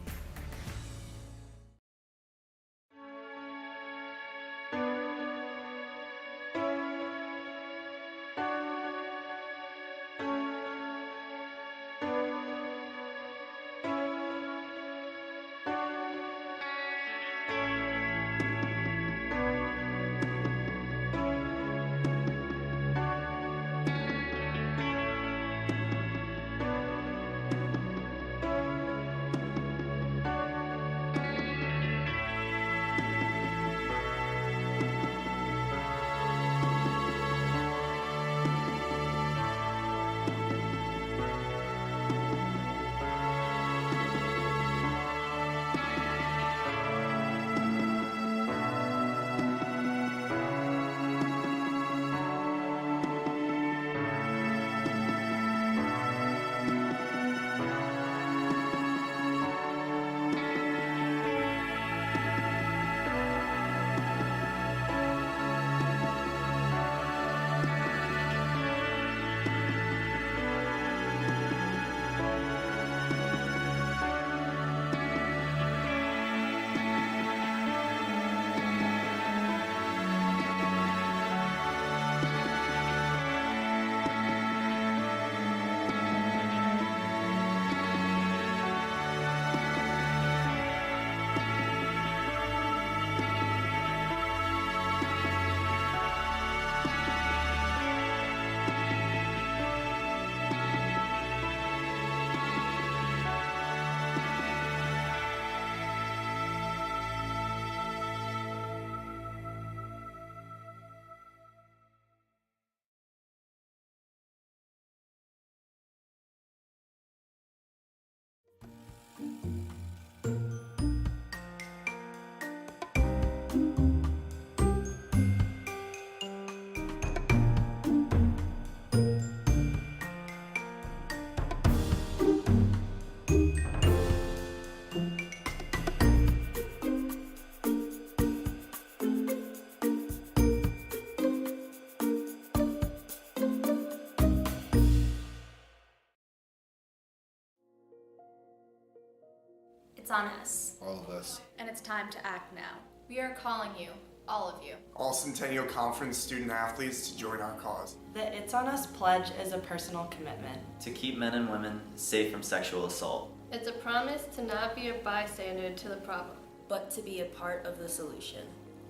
It's on us. All of us. And it's time to act now. We are calling you, all of you. All Centennial Conference student athletes to join our cause. The It's On Us pledge is a personal commitment to keep men and women safe from sexual assault. It's a promise to not be a bystander to the problem, but to be a part of the solution.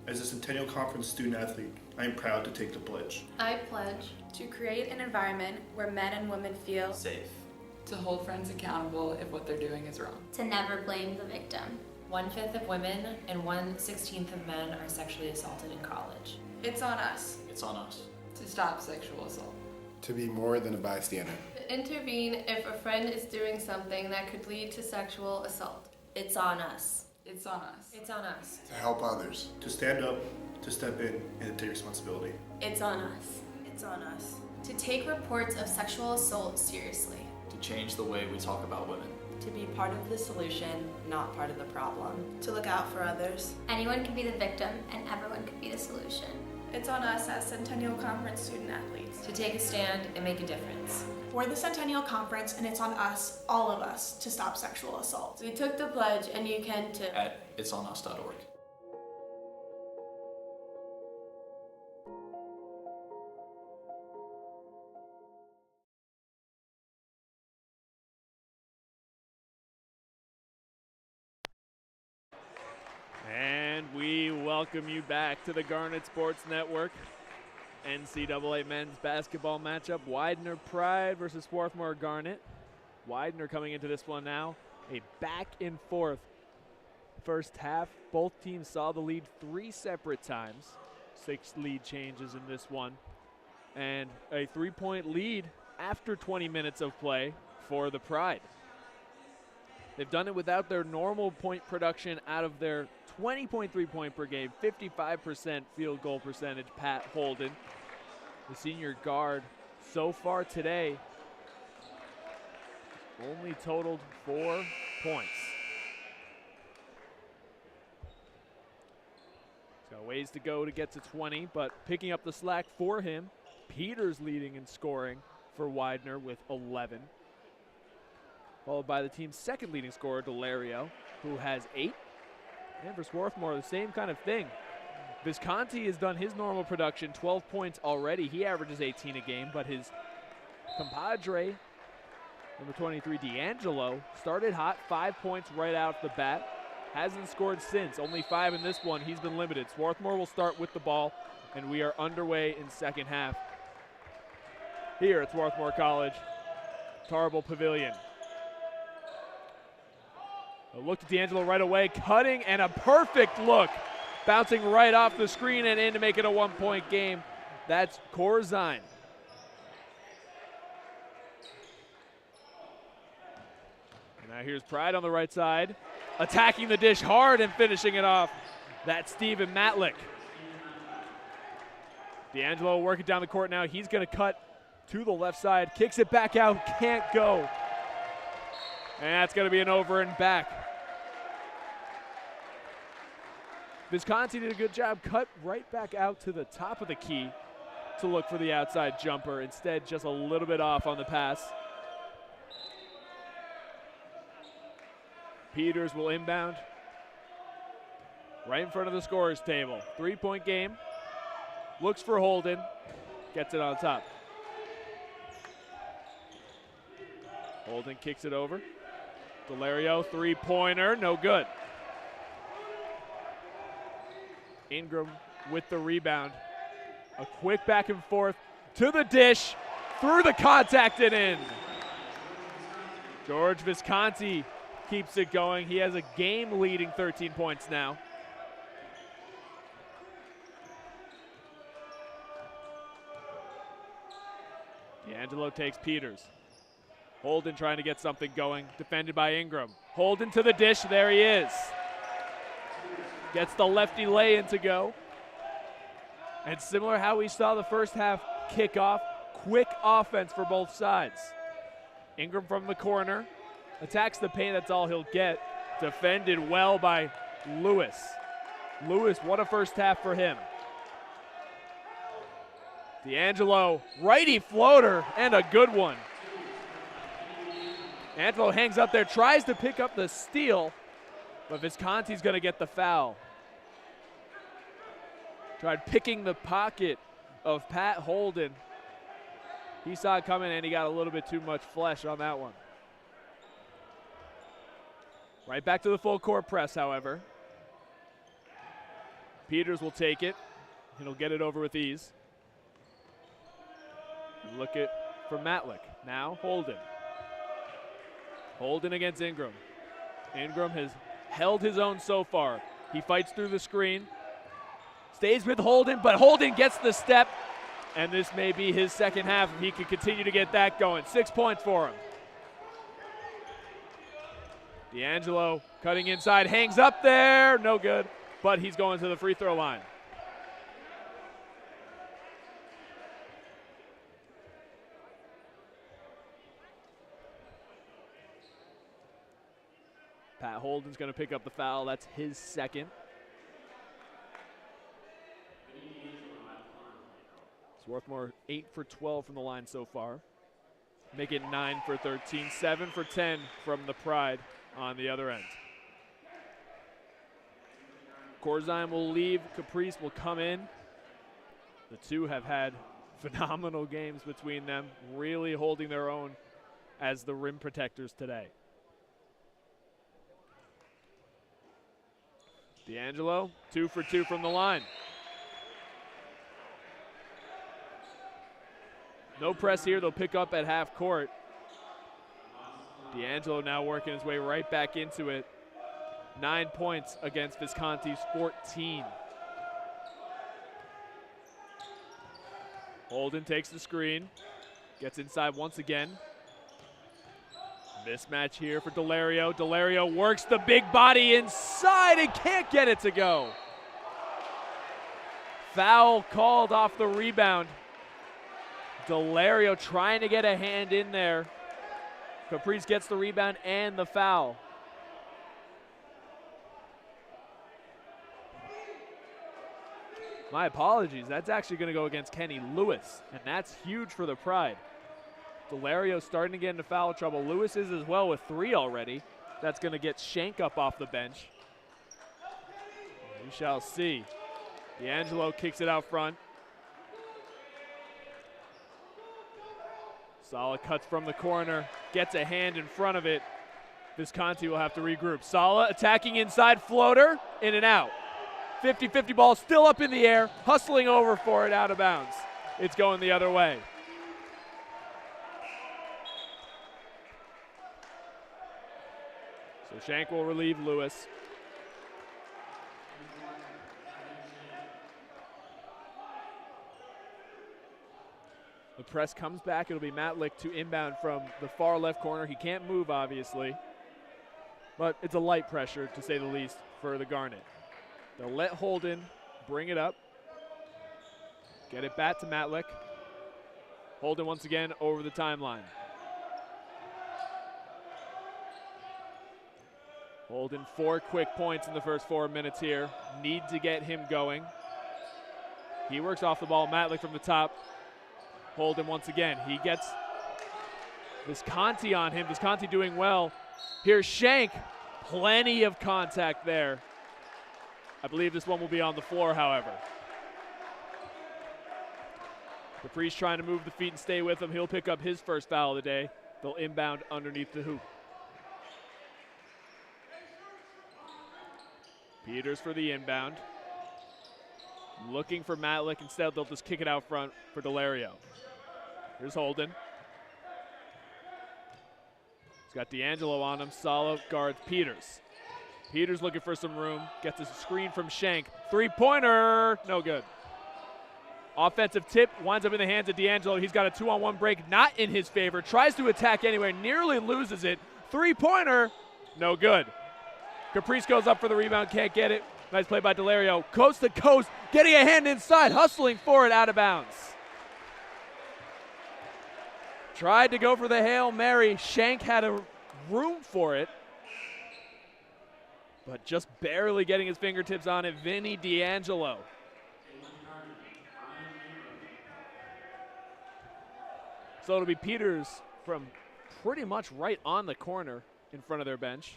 As a Centennial Conference student athlete, I am proud to take the pledge. I pledge to create an environment where men and women feel safe, to hold friends accountable if what they're doing is wrong, to never blame the victim. 1/5 of women and 1/16 of men are sexually assaulted in college. It's on us. It's on us. to stop sexual assault. To be more than a bystander. To intervene if a friend is doing something that could lead to sexual assault. It's on us. It's on us. It's on us. To help others. To stand up, to step in, and to take responsibility. It's on us. It's on us. To take reports of sexual assault seriously. To change the way we talk about women. To be part of the solution, not part of the problem. To look out for others. Anyone can be the victim, and everyone can be the solution. It's on us as Centennial Conference student athletes. To take a stand and make a difference. We're the Centennial Conference, and it's on us, all of us, to stop sexual assault. We took the pledge, and you can too. At itsonus.org. And we welcome you back to the Garnet Sports Network. NCAA men's basketball matchup, Widener Pride versus Swarthmore Garnet. Widener coming into this one now, a back and forth first half. Both teams saw the lead 3 separate times. 6 lead changes in this one. And a 3-point lead after 20 minutes of play for the Pride. They've done it without their normal point production out of their 20.3 point per game, 55% field goal percentage, Pat Holden, the senior guard. So far today, only totaled 4 points. He's got ways to go to get to 20, but picking up the slack for him, Peters leading in scoring for Widener with 11. Followed by the team's second leading scorer, Delario, who has 8. And for Swarthmore, the same kind of thing. Visconti has done his normal production, 12 points already. He averages 18 a game, but his compadre, number 23, D'Angelo, started hot, 5 points right out the bat. Hasn't scored since, only 5 in this one. He's been limited. Swarthmore will start with the ball, and we are underway in second half. Here at Swarthmore College, Tarble Pavilion. A look to D'Angelo right away, cutting, and a perfect look. Bouncing right off the screen and in to make it a 1-point game. That's Corzine. And now here's Pride on the right side. Attacking the dish hard and finishing it off. That's Steven Matlick. D'Angelo working down the court now. He's going to cut to the left side. Kicks it back out. Can't go. And that's going to be an over and back. Visconti did a good job. Cut right back out to the top of the key to look for the outside jumper. Instead, just a little bit off on the pass. Peters will inbound. Right in front of the scorer's table. 3-point game. Looks for Holden. Gets it on top. Holden kicks it over. Delario, 3-pointer, no good. Ingram with the rebound. A quick back and forth to the dish, through the contact and in. George Visconti keeps it going. He has a game-leading 13 points now. D'Angelo takes Peters. Holden trying to get something going, defended by Ingram. Holden to the dish, there he is. Gets the lefty lay-in to go. And similar how we saw the first half kickoff, quick offense for both sides. Ingram from the corner, attacks the paint, that's all he'll get. Defended well by Lewis. Lewis, what a first half for him. D'Angelo, righty floater, and a good one. Angelo hangs up there, tries to pick up the steal, But Visconti's going to get the foul. Tried picking the pocket of Pat Holden. He saw it coming and he got a little bit too much flesh on that one. Right back to the full court press, however. Peters will take it. He'll get it over with ease. Look at for Matlick. Now Holden. Holden against Ingram. Ingram has held his own so far. He fights through the screen. Stays with Holden, but Holden gets the step. And this may be his second half if he can continue to get that going. 6 points for him. D'Angelo cutting inside, hangs up there, no good, but he's going to the free throw line. Pat Holden's going to pick up the foul. That's his second. Swarthmore 8 for 12 from the line so far. Make it 9 for 13, 7 for 10 from the Pride on the other end. Corzine will leave. Caprice will come in. The two have had phenomenal games between them, really holding their own as the rim protectors today. D'Angelo, 2 for 2 from the line. No press here. They'll pick up at half court. D'Angelo now working his way right back into it. 9 points against Visconti's 14. Holden takes the screen. Gets inside once again. Mismatch here for Delario. Delario works the big body inside and can't get it to go. Foul called off the rebound. Delario trying to get a hand in there. Caprice gets the rebound and the foul. My apologies. That's actually going to go against Kenny Lewis, and that's huge for the Pride. Delario starting to get into foul trouble. Lewis is as well with 3 already. That's going to get Shank up off the bench. We shall see. D'Angelo kicks it out front. Sala cuts from the corner, gets a hand in front of it. Visconti will have to regroup. Sala attacking inside, floater, in and out. 50-50 ball still up in the air, hustling over for it, out of bounds. It's going the other way. So Shank will relieve Lewis. The press comes back. It'll be Matlick to inbound from the far left corner. He can't move, obviously, but it's a light pressure, to say the least, for the Garnet. They'll let Holden bring it up. Get it back to Matlick. Holden once again over the timeline. Holden 4 quick points in the first 4 minutes here. Need to get him going. He works off the ball. Matlick from the top. Holden once again. He gets Visconti on him. Visconti doing well. Here's Shank. Plenty of contact there. I believe this one will be on the floor, however. Caprice trying to move the feet and stay with him. He'll pick up his first foul of the day. They'll inbound underneath the hoop. Peters for the inbound. Looking for Matlick. Instead, they'll just kick it out front for Delario. Here's Holden. He's got D'Angelo on him. Sala guards Peters. Peters looking for some room. Gets a screen from Shank. 3-pointer. No good. Offensive tip winds up in the hands of D'Angelo. He's got a 2-on-1 break, not in his favor. Tries to attack anyway, nearly loses it. 3-pointer. No good. Caprice goes up for the rebound, can't get it. Nice play by Delario. Coast to coast, getting a hand inside, hustling for it, out of bounds. Tried to go for the Hail Mary. Shank had a room for it, but just barely getting his fingertips on it. Vinny D'Angelo. So it'll be Peters from pretty much right on the corner in front of their bench.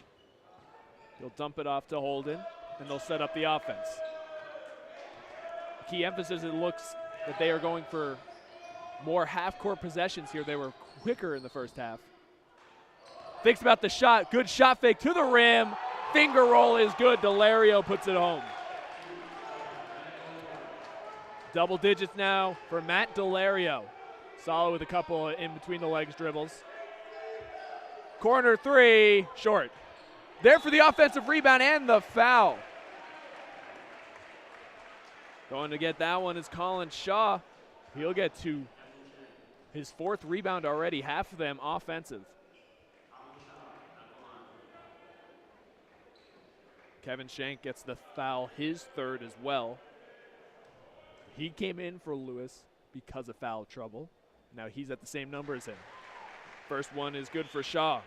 He'll dump it off to Holden, and they'll set up the offense. Key emphasis, it looks that they are going for more half-court possessions here. They were quicker in the first half. Thinks about the shot. Good shot fake to the rim. Finger roll is good. Delario puts it home. Double digits now for Matt Delario. Solid with a couple in between the legs dribbles. Corner three, short. There for the offensive rebound and the foul. Going to get that one is Colin Shaw. He'll get to his 4th rebound already, half of them offensive. Kevin Shank gets the foul, his 3rd as well. He came in for Lewis because of foul trouble. Now he's at the same number as him. First one is good for Shaw.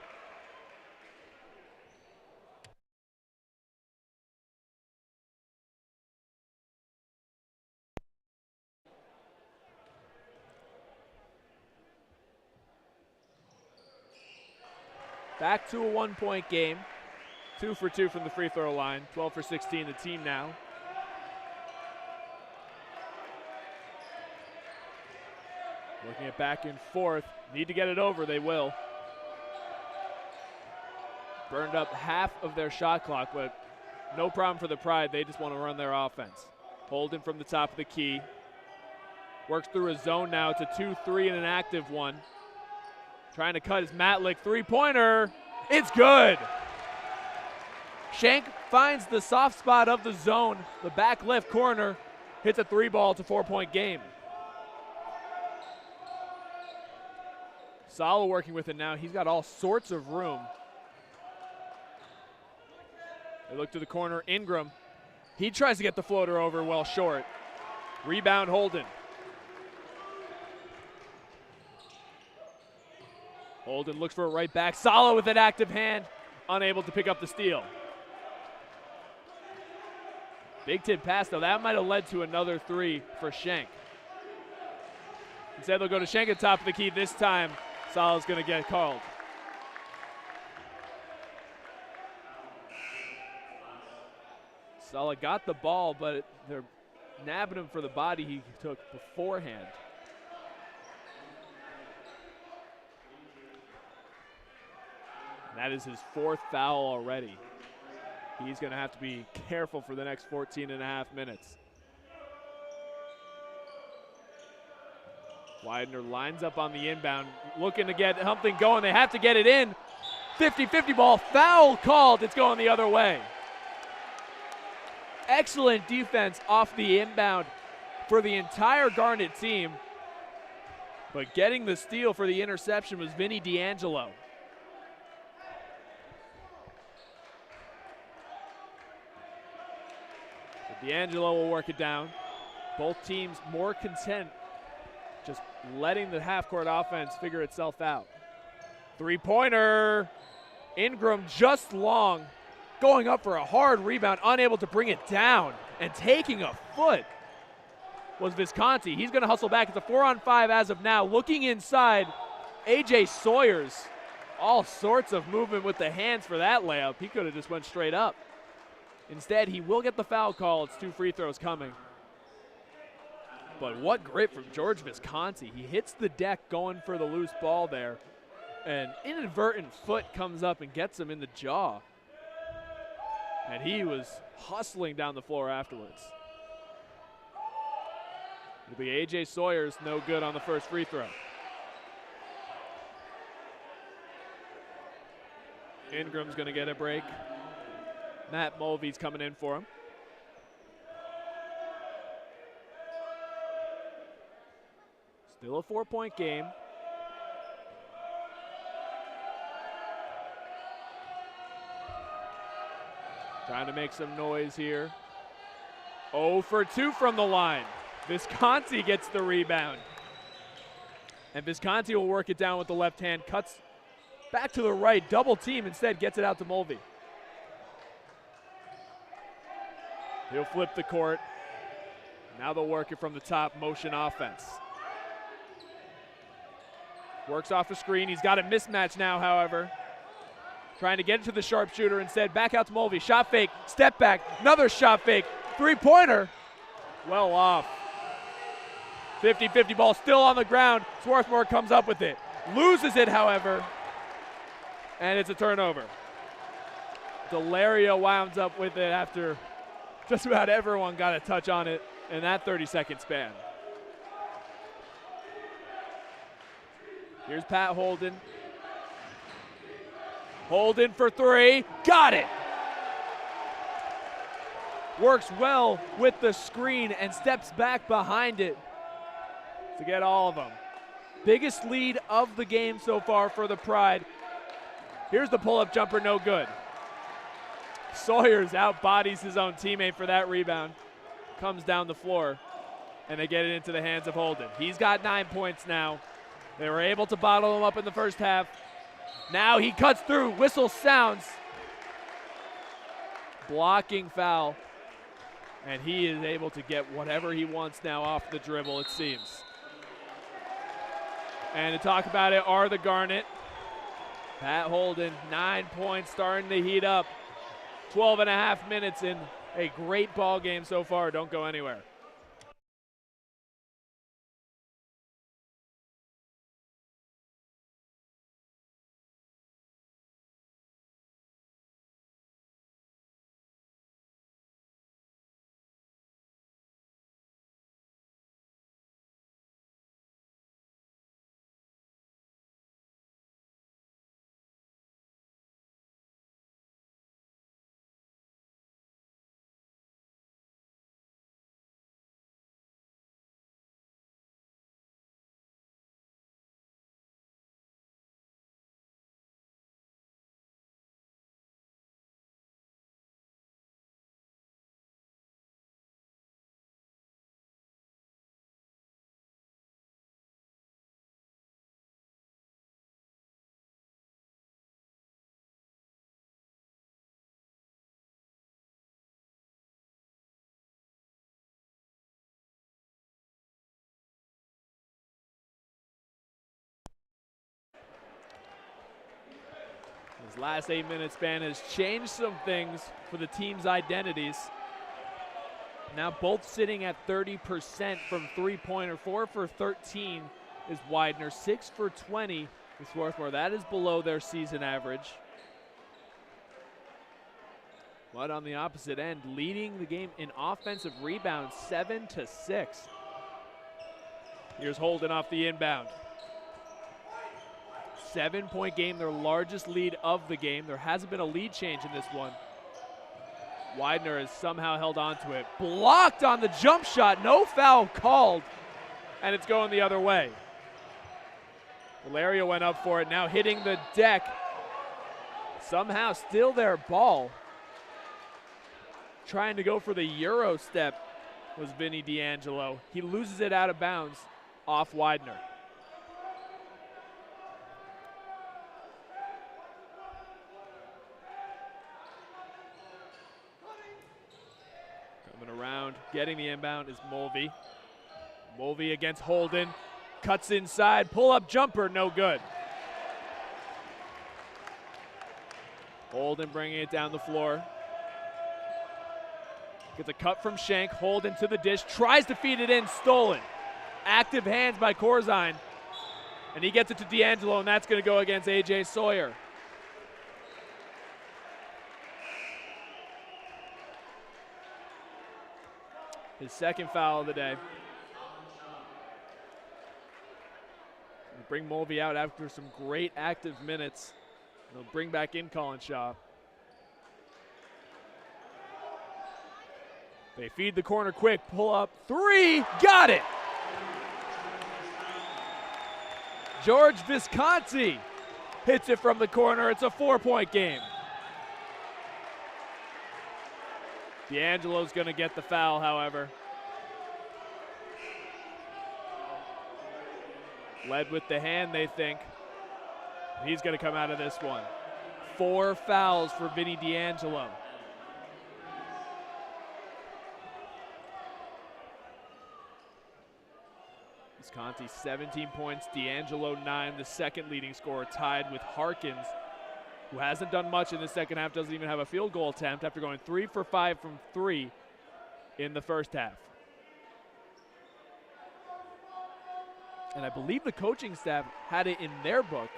Back to a 1-point game. 2 for 2 from the free throw line. 12 for 16 the team now. Looking at back and forth. Need to get it over. They will. Burned up half of their shot clock, but no problem for the Pride. They just want to run their offense. Holden from the top of the key. Works through a zone now. It's a 2-3 and an active one. Trying to cut his Matlick three-pointer. It's good. Shank finds the soft spot of the zone. The back left corner hits a 3-ball. It's a 4-point game. Salo working with it now. He's got all sorts of room. They look to the corner. Ingram. He tries to get the floater over, well short. Rebound Holden. Holden looks for it right back. Salo with an active hand. Unable to pick up the steal. Big tip pass, though. That might have led to another 3 for Shank. Instead, they'll go to Shank at the top of the key. This time, Salo's going to get called. Salo got the ball, but they're nabbing him for the body he took beforehand. That is his 4th foul already. He's going to have to be careful for the next 14 and a half minutes. Widener lines up on the inbound, looking to get something going. They have to get it in. 50-50 ball, foul called. It's going the other way. Excellent defense off the inbound for the entire Garnet team. But getting the steal for the interception was Vinny D'Angelo. D'Angelo will work it down. Both teams more content just letting the half-court offense figure itself out. Three-pointer. Ingram just long. Going up for a hard rebound, unable to bring it down. And taking a foot was Visconti. He's going to hustle back. It's a 4-on-5 as of now. Looking inside, A.J. Sawyers. All sorts of movement with the hands for that layup. He could have just went straight up. Instead, he will get the foul call. It's 2 free throws coming. But what grit from George Visconti. He hits the deck going for the loose ball there. An inadvertent foot comes up and gets him in the jaw. And he was hustling down the floor afterwards. It'll be A.J. Sawyers, no good on the first free throw. Ingram's going to get a break. Matt Mulvey's coming in for him. Still a 4-point game. Trying to make some noise here. 0 for 2 from the line. Visconti gets the rebound. And Visconti will work it down with the left hand. Cuts back to the right. Double team instead. Gets it out to Mulvey. He'll flip the court. Now they'll work it from the top. Motion offense. Works off a screen. He's got a mismatch now, however. Trying to get it to the sharpshooter instead. Back out to Mulvey. Shot fake. Step back. Another shot fake. Three-pointer. Well off. 50-50 ball still on the ground. Swarthmore comes up with it. Loses it, however. And it's a turnover. Delario wound up with it after just about everyone got a touch on it in that 30-second span. Here's Pat Holden. Holden for three. Got it! Works well with the screen and steps back behind it to get all of them. Biggest lead of the game so far for the Pride. Here's the pull-up jumper, no good. Sawyers outbodies his own teammate for that rebound. Comes down the floor, and they get it into the hands of Holden. He's got 9 points now. They were able to bottle him up in the first half. Now he cuts through, whistle sounds. Blocking foul, and he is able to get whatever he wants now off the dribble, it seems. And to talk about it are the Garnet. Pat Holden, 9 points, starting to heat up. 12 and a half minutes in a great ball game so far. Don't go anywhere. His last 8 minute span has changed some things for the team's identities. Now both sitting at 30% from three-pointer. 4 for 13 is Widener. 6 for 20 is Swarthmore. That is below their season average. But on the opposite end, leading the game in offensive rebounds, 7-6. Here's Holden off the inbound. 7-point game, their largest lead of the game. There hasn't been a lead change in this one. Widener has somehow held on to it. Blocked on the jump shot, no foul called, and it's going the other way. Valerio went up for it, now hitting the deck. Somehow still their ball. Trying to go for the Euro step was Vinny D'Angelo. He loses it out of bounds off Widener. Coming around, getting the inbound is Mulvey. Mulvey against Holden. Cuts inside, pull-up jumper, no good. Holden bringing it down the floor. Gets a cut from Shank, Holden to the dish, tries to feed it in, stolen. Active hands by Corzine. And he gets it to D'Angelo, and that's going to go against A.J. Sawyer. His second foul of the day. We'll bring Mulvey out after some great active minutes. They'll bring back in Colin Shaw. They feed the corner quick, pull up, three, got it! George Visconti hits it from the corner. It's a 4-point game. D'Angelo's gonna get the foul, however. Led with the hand, they think. He's gonna come out of this one. 4 fouls for Vinny D'Angelo. Visconti 17 points, D'Angelo 9, the second leading scorer, tied with Harkins who hasn't done much in the second half, doesn't even have a field goal attempt after going 3 for 5 from 3 in the first half. And I believe the coaching staff had it in their book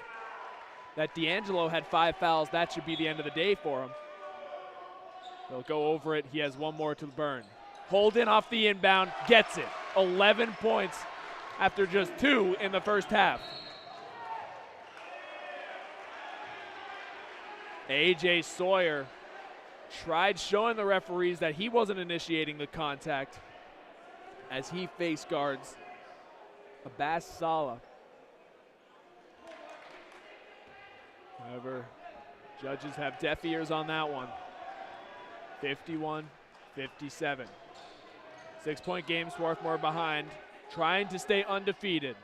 that D'Angelo had 5 fouls. That should be the end of the day for him. They'll go over it. He has one more to burn. Holden off the inbound, gets it. 11 points after just 2 in the first half. A.J. Sawyer tried showing the referees that he wasn't initiating the contact as he face guards Abbas Saleh. However, judges have deaf ears on that one. 51-57. 6-point game, Swarthmore behind, trying to stay undefeated.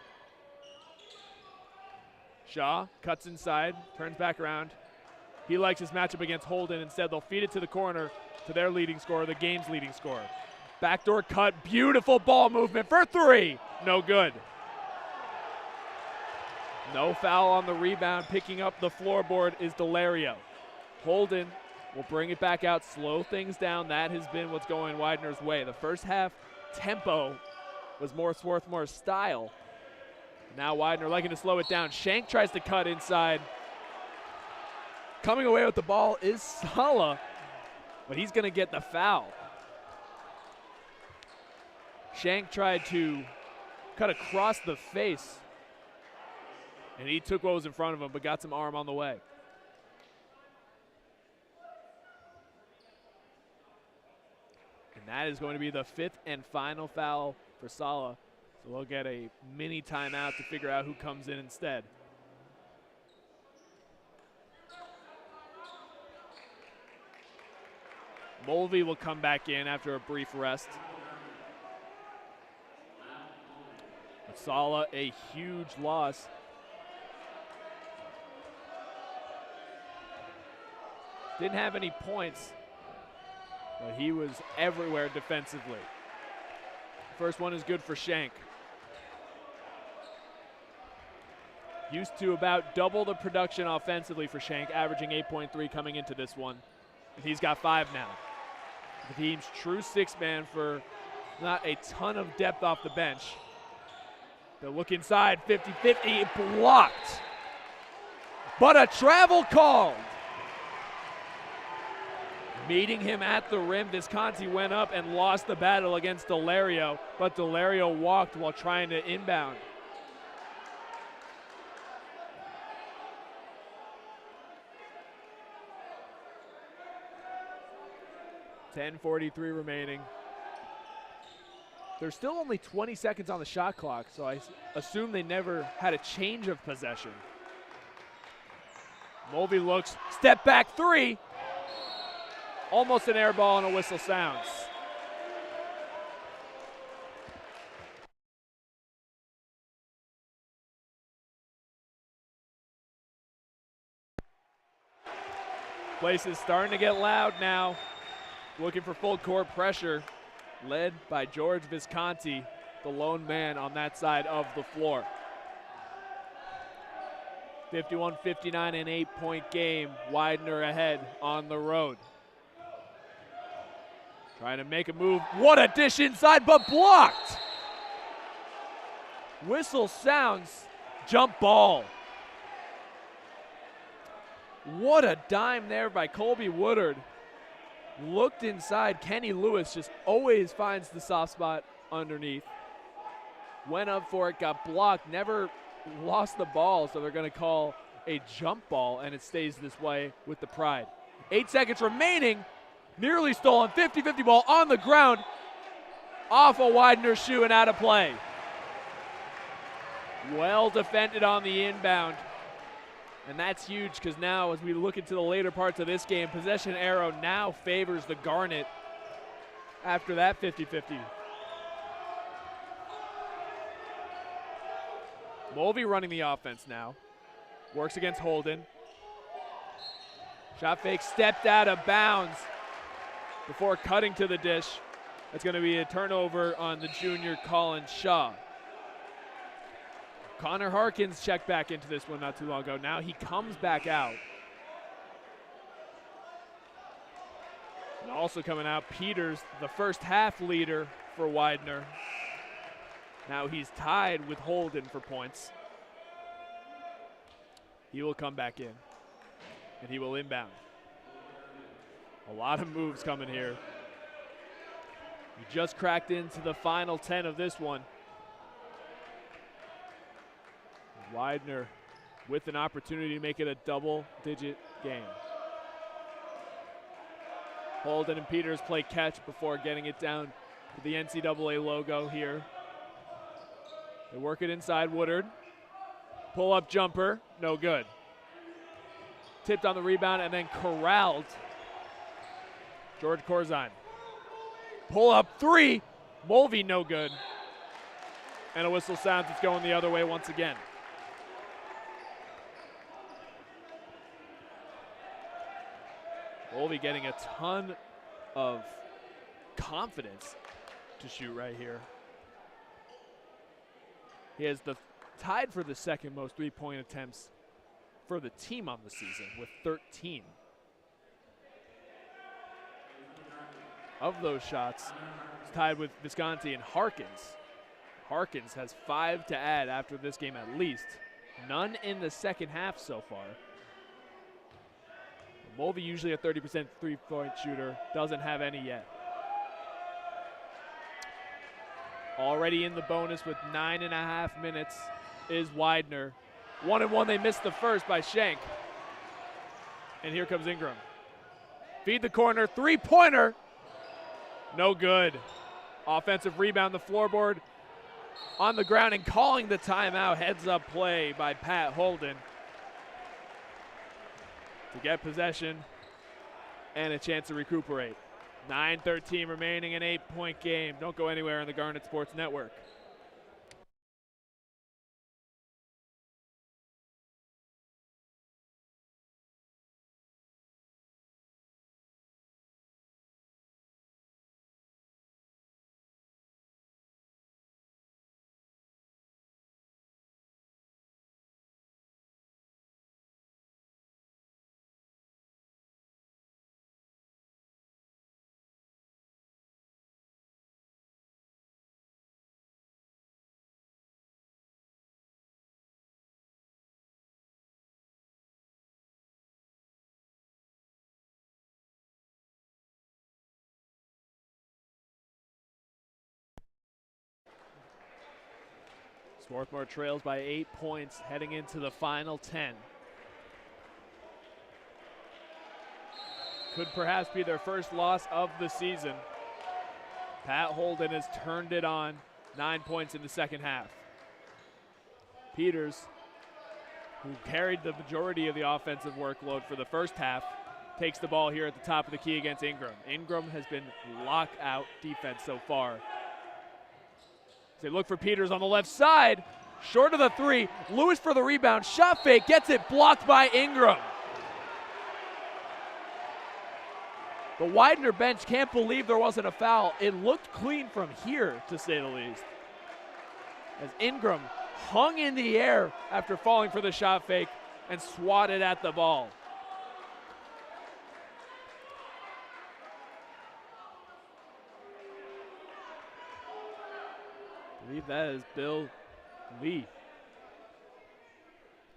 Shaw cuts inside, turns back around. He likes his matchup against Holden. Instead, they'll feed it to the corner to their leading scorer, the game's leading scorer. Backdoor cut, beautiful ball movement for 3. No good. No foul on the rebound. Picking up the floorboard is Delario. Holden will bring it back out, slow things down. That has been what's going Widener's way. The first half tempo was more Swarthmore's style. Now Widener liking to slow it down. Shank tries to cut inside. Coming away with the ball is Saleh, but he's going to get the foul. Shank tried to cut across the face, and he took what was in front of him, but got some arm on the way. And that is going to be the 5th and final foul for Saleh. So we'll get a mini timeout to figure out who comes in instead. Mulvey will come back in after a brief rest. But Saleh, a huge loss. Didn't have any points, but he was everywhere defensively. First one is good for Shank. Used to about double the production offensively for Shank, averaging 8.3 coming into this one. And he's got 5 now. The team's true 6-man for not a ton of depth off the bench. They'll look inside, 50-50, blocked. But a travel called. Meeting him at the rim, Visconti went up and lost the battle against Delario, but Delario walked while trying to inbound. .43 remaining. There's still only 20 seconds on the shot clock, so I assume they never had a change of possession. Mulvey looks, step back 3. Almost an air ball and a whistle sounds. Place is starting to get loud now. Looking for full court pressure, led by George Visconti, the lone man on that side of the floor. 51-59, an 8-point game. Widener ahead on the road. Trying to make a move. What a dish inside, but blocked. Whistle sounds. Jump ball. What a dime there by Colby Woodard. Looked inside. Kenny Lewis just always finds the soft spot underneath. Went up for it, got blocked, never lost the ball, so they're going to call a jump ball, and it stays this way with the Pride. 8 seconds remaining. Nearly stolen. 50-50 ball on the ground. Off a Widener shoe and out of play. Well defended on the inbound. And that's huge because now as we look into the later parts of this game, possession arrow now favors the Garnet after that 50-50. Mulvey running the offense now. Works against Holden. Shot fake stepped out of bounds before cutting to the dish. That's going to be a turnover on the junior Colin Shaw. Connor Harkins checked back into this one not too long ago. Now he comes back out. And also coming out, Peters, the first half leader for Widener. Now he's tied with Holden for points. He will come back in, and he will inbound. A lot of moves coming here. We just cracked into the final 10 of this one. Widener with an opportunity to make it a double-digit game. Holden and Peters play catch before getting it down to the NCAA logo here. They work it inside Woodard. Pull-up jumper, no good. Tipped on the rebound and then corralled. George Corzine. Pull-up three, Mulvey no good. And a whistle sounds, it's going the other way once again. Mulvey getting a ton of confidence to shoot right here. He has tied for the second most three-point attempts for the team on the season with 13. Of those shots, he's tied with Visconti and Harkins. Harkins has 5 to add after this game at least. None in the second half so far. Mulvey usually a 30% three-point shooter, doesn't have any yet. Already in the bonus with 9.5 minutes is Widener. 1-1, they missed the first by Schenk. And here comes Ingram. Feed the corner, three-pointer. No good. Offensive rebound, the floorboard on the ground and calling the timeout. Heads-up play by Pat Holden to get possession and a chance to recuperate. 9:13 remaining, an 8-point game. Don't go anywhere on the Garnet Sports Network. Swarthmore trails by 8 points heading into the final 10. Could perhaps be their first loss of the season. Pat Holden has turned it on. 9 points in the second half. Peters, who carried the majority of the offensive workload for the first half, takes the ball here at the top of the key against Ingram. Ingram has been lockout defense so far. They look for Peters on the left side. Short of the three. Lewis for the rebound. Shot fake. Gets it blocked by Ingram. The Widener bench can't believe there wasn't a foul. It looked clean from here, to say the least. As Ingram hung in the air after falling for the shot fake and swatted at the ball. I believe that is Bill Lee,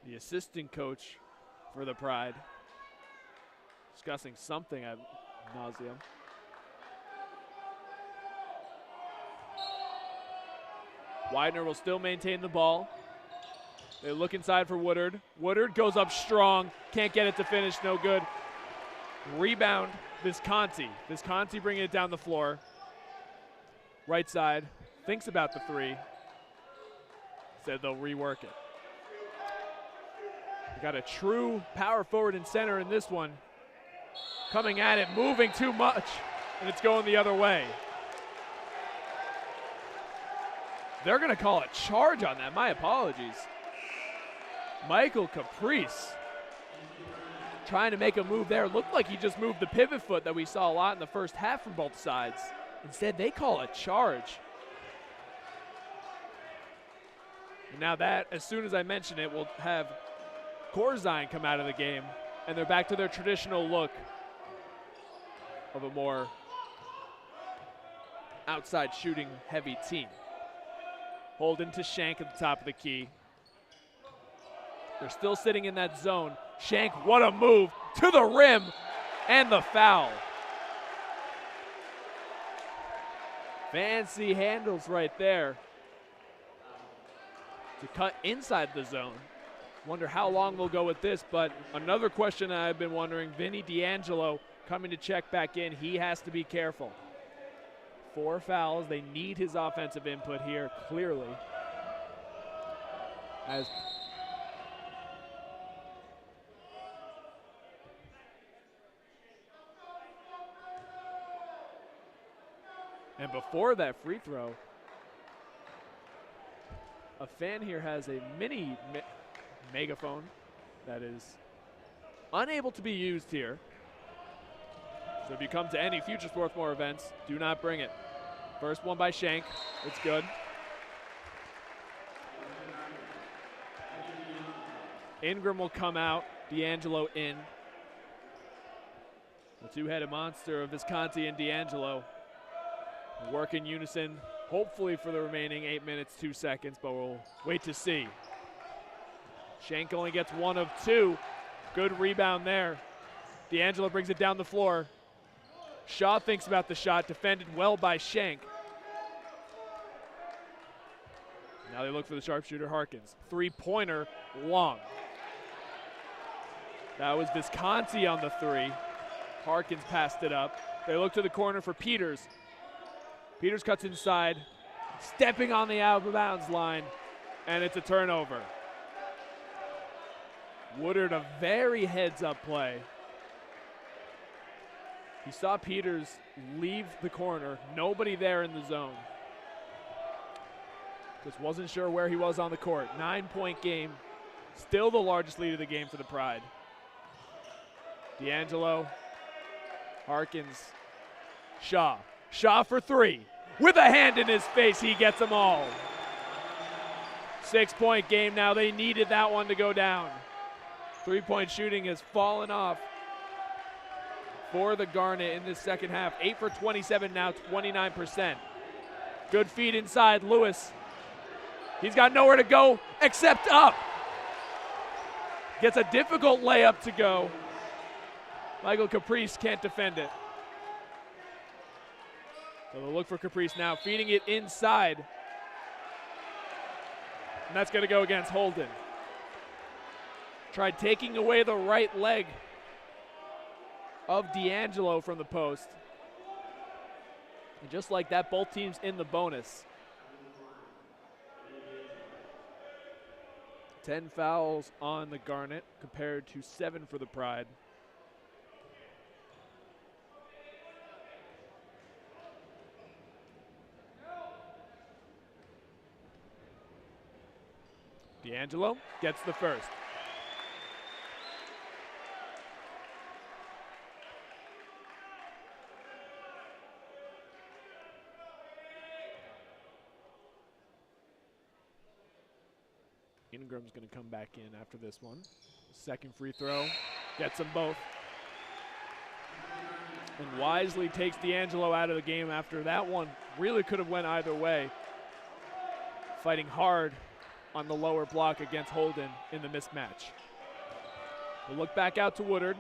the assistant coach for the Pride, discussing something ad nauseum. Widener will still maintain the ball. They look inside for Woodard. Woodard goes up strong, can't get it to finish, no good. Rebound, Visconti. Visconti bringing it down the floor. Right side. Thinks about the three. Said they'll rework it. We got a true power forward and center in this one. Coming at it, moving too much, and it's going the other way. They're going to call a charge on that. My apologies. Michael Caprice trying to make a move there. Looked like he just moved the pivot foot that we saw a lot in the first half from both sides. Instead, they call a charge. Now that, as soon as I mention it, we'll have Corzine come out of the game, and they're back to their traditional look. of a more outside shooting heavy team. Holden to Shank at the top of the key. They're still sitting in that zone. Shank, what a move to the rim and the foul. Fancy handles right there to cut inside the zone. Wonder how long they'll go with this, but another question I've been wondering, Vinny D'Angelo coming to check back in. He has to be careful. 4 fouls. They need his offensive input here, clearly. And before that free throw, a fan here has a mini megaphone that is unable to be used here. So if you come to any future Swarthmore events, do not bring it. First one by Shank. It's good. Ingram will come out. D'Angelo in. The two-headed monster of Visconti and D'Angelo work in unison, hopefully for the remaining 8 minutes, 2 seconds, but we'll wait to see. Shank only gets 1 of 2. Good rebound there. D'Angelo brings it down the floor. Shaw thinks about the shot, defended well by Shank. Now they look for the sharpshooter, Harkins. Three-pointer, long. That was Visconti on the 3. Harkins passed it up. They look to the corner for Peters. Peters cuts inside, stepping on the out-of-bounds line, and it's a turnover. Woodard, a very heads-up play. He saw Peters leave the corner, nobody there in the zone. Just wasn't sure where he was on the court. 9-point game, still the largest lead of the game for the Pride. D'Angelo, Harkins, Shaw. Shaw for 3. With a hand in his face, he gets them all. 6-point game now. They needed that one to go down. 3-point shooting has fallen off for the Garnet in this second half. 8 for 27 now, 29%. Good feed inside, Lewis. He's got nowhere to go except up. Gets a difficult layup to go. Michael Caprice can't defend it. So they'll look for Caprice now, feeding it inside. And that's going to go against Holden. Tried taking away the right leg of D'Angelo from the post. And just like that, both teams in the bonus. 10 fouls on the Garnet compared to 7 for the Pride. D'Angelo gets the first. Ingram's going to come back in after this one. Second free throw, gets them both. And wisely takes D'Angelo out of the game after that one. Really could have went either way. Fighting hard on the lower block against Holden in the mismatch. We'll look back out to Woodard.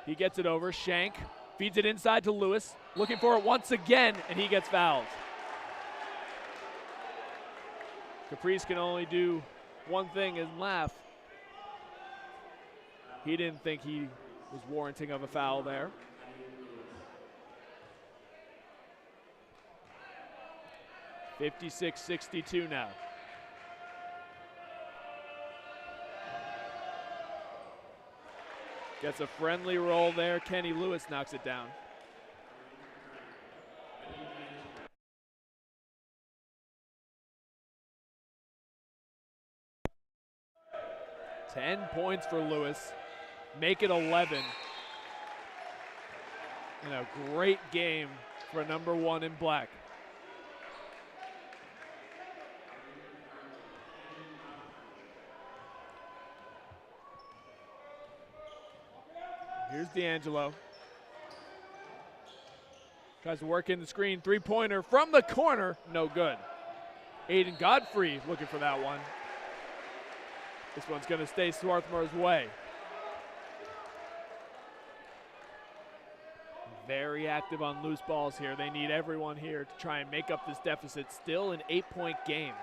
He gets it over. Shank feeds it inside to Lewis. Looking for it once again, and he gets fouled. Caprice can only do one thing and laugh. He didn't think he was warranting of a foul there. (56-62) now. Gets a friendly roll there. Kenny Lewis knocks it down. (10 points for Lewis. Make it 11. And a great game for number 1 in black. Here's D'Angelo. Tries to work in the screen. Three-pointer from the corner. No good. Aiden Godfrey looking for that one. This one's going to stay Swarthmore's way. Very active on loose balls here. They need everyone here to try and make up this deficit. Still an 8-point game.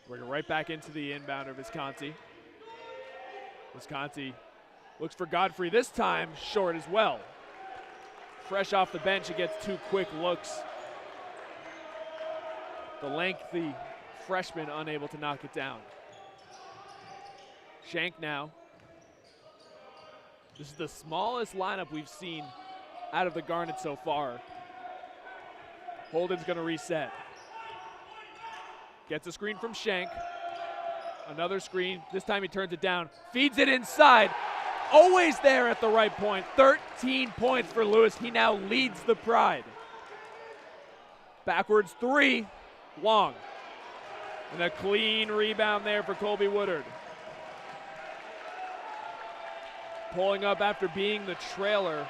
Bring it right back into the inbounder, Visconti. Visconti looks for Godfrey this time, short as well. Fresh off the bench, it gets 2 quick looks. The lengthy freshman unable to knock it down. Shank now. This is the smallest lineup we've seen out of the Garnet so far. Holden's going to reset. Gets a screen from Shank. Another screen. This time he turns it down. Feeds it inside. Always there at the right point. 13 points for Lewis. He now leads the Pride. Backwards 3. Long. And a clean rebound there for Colby Woodard. Pulling up after being the trailer.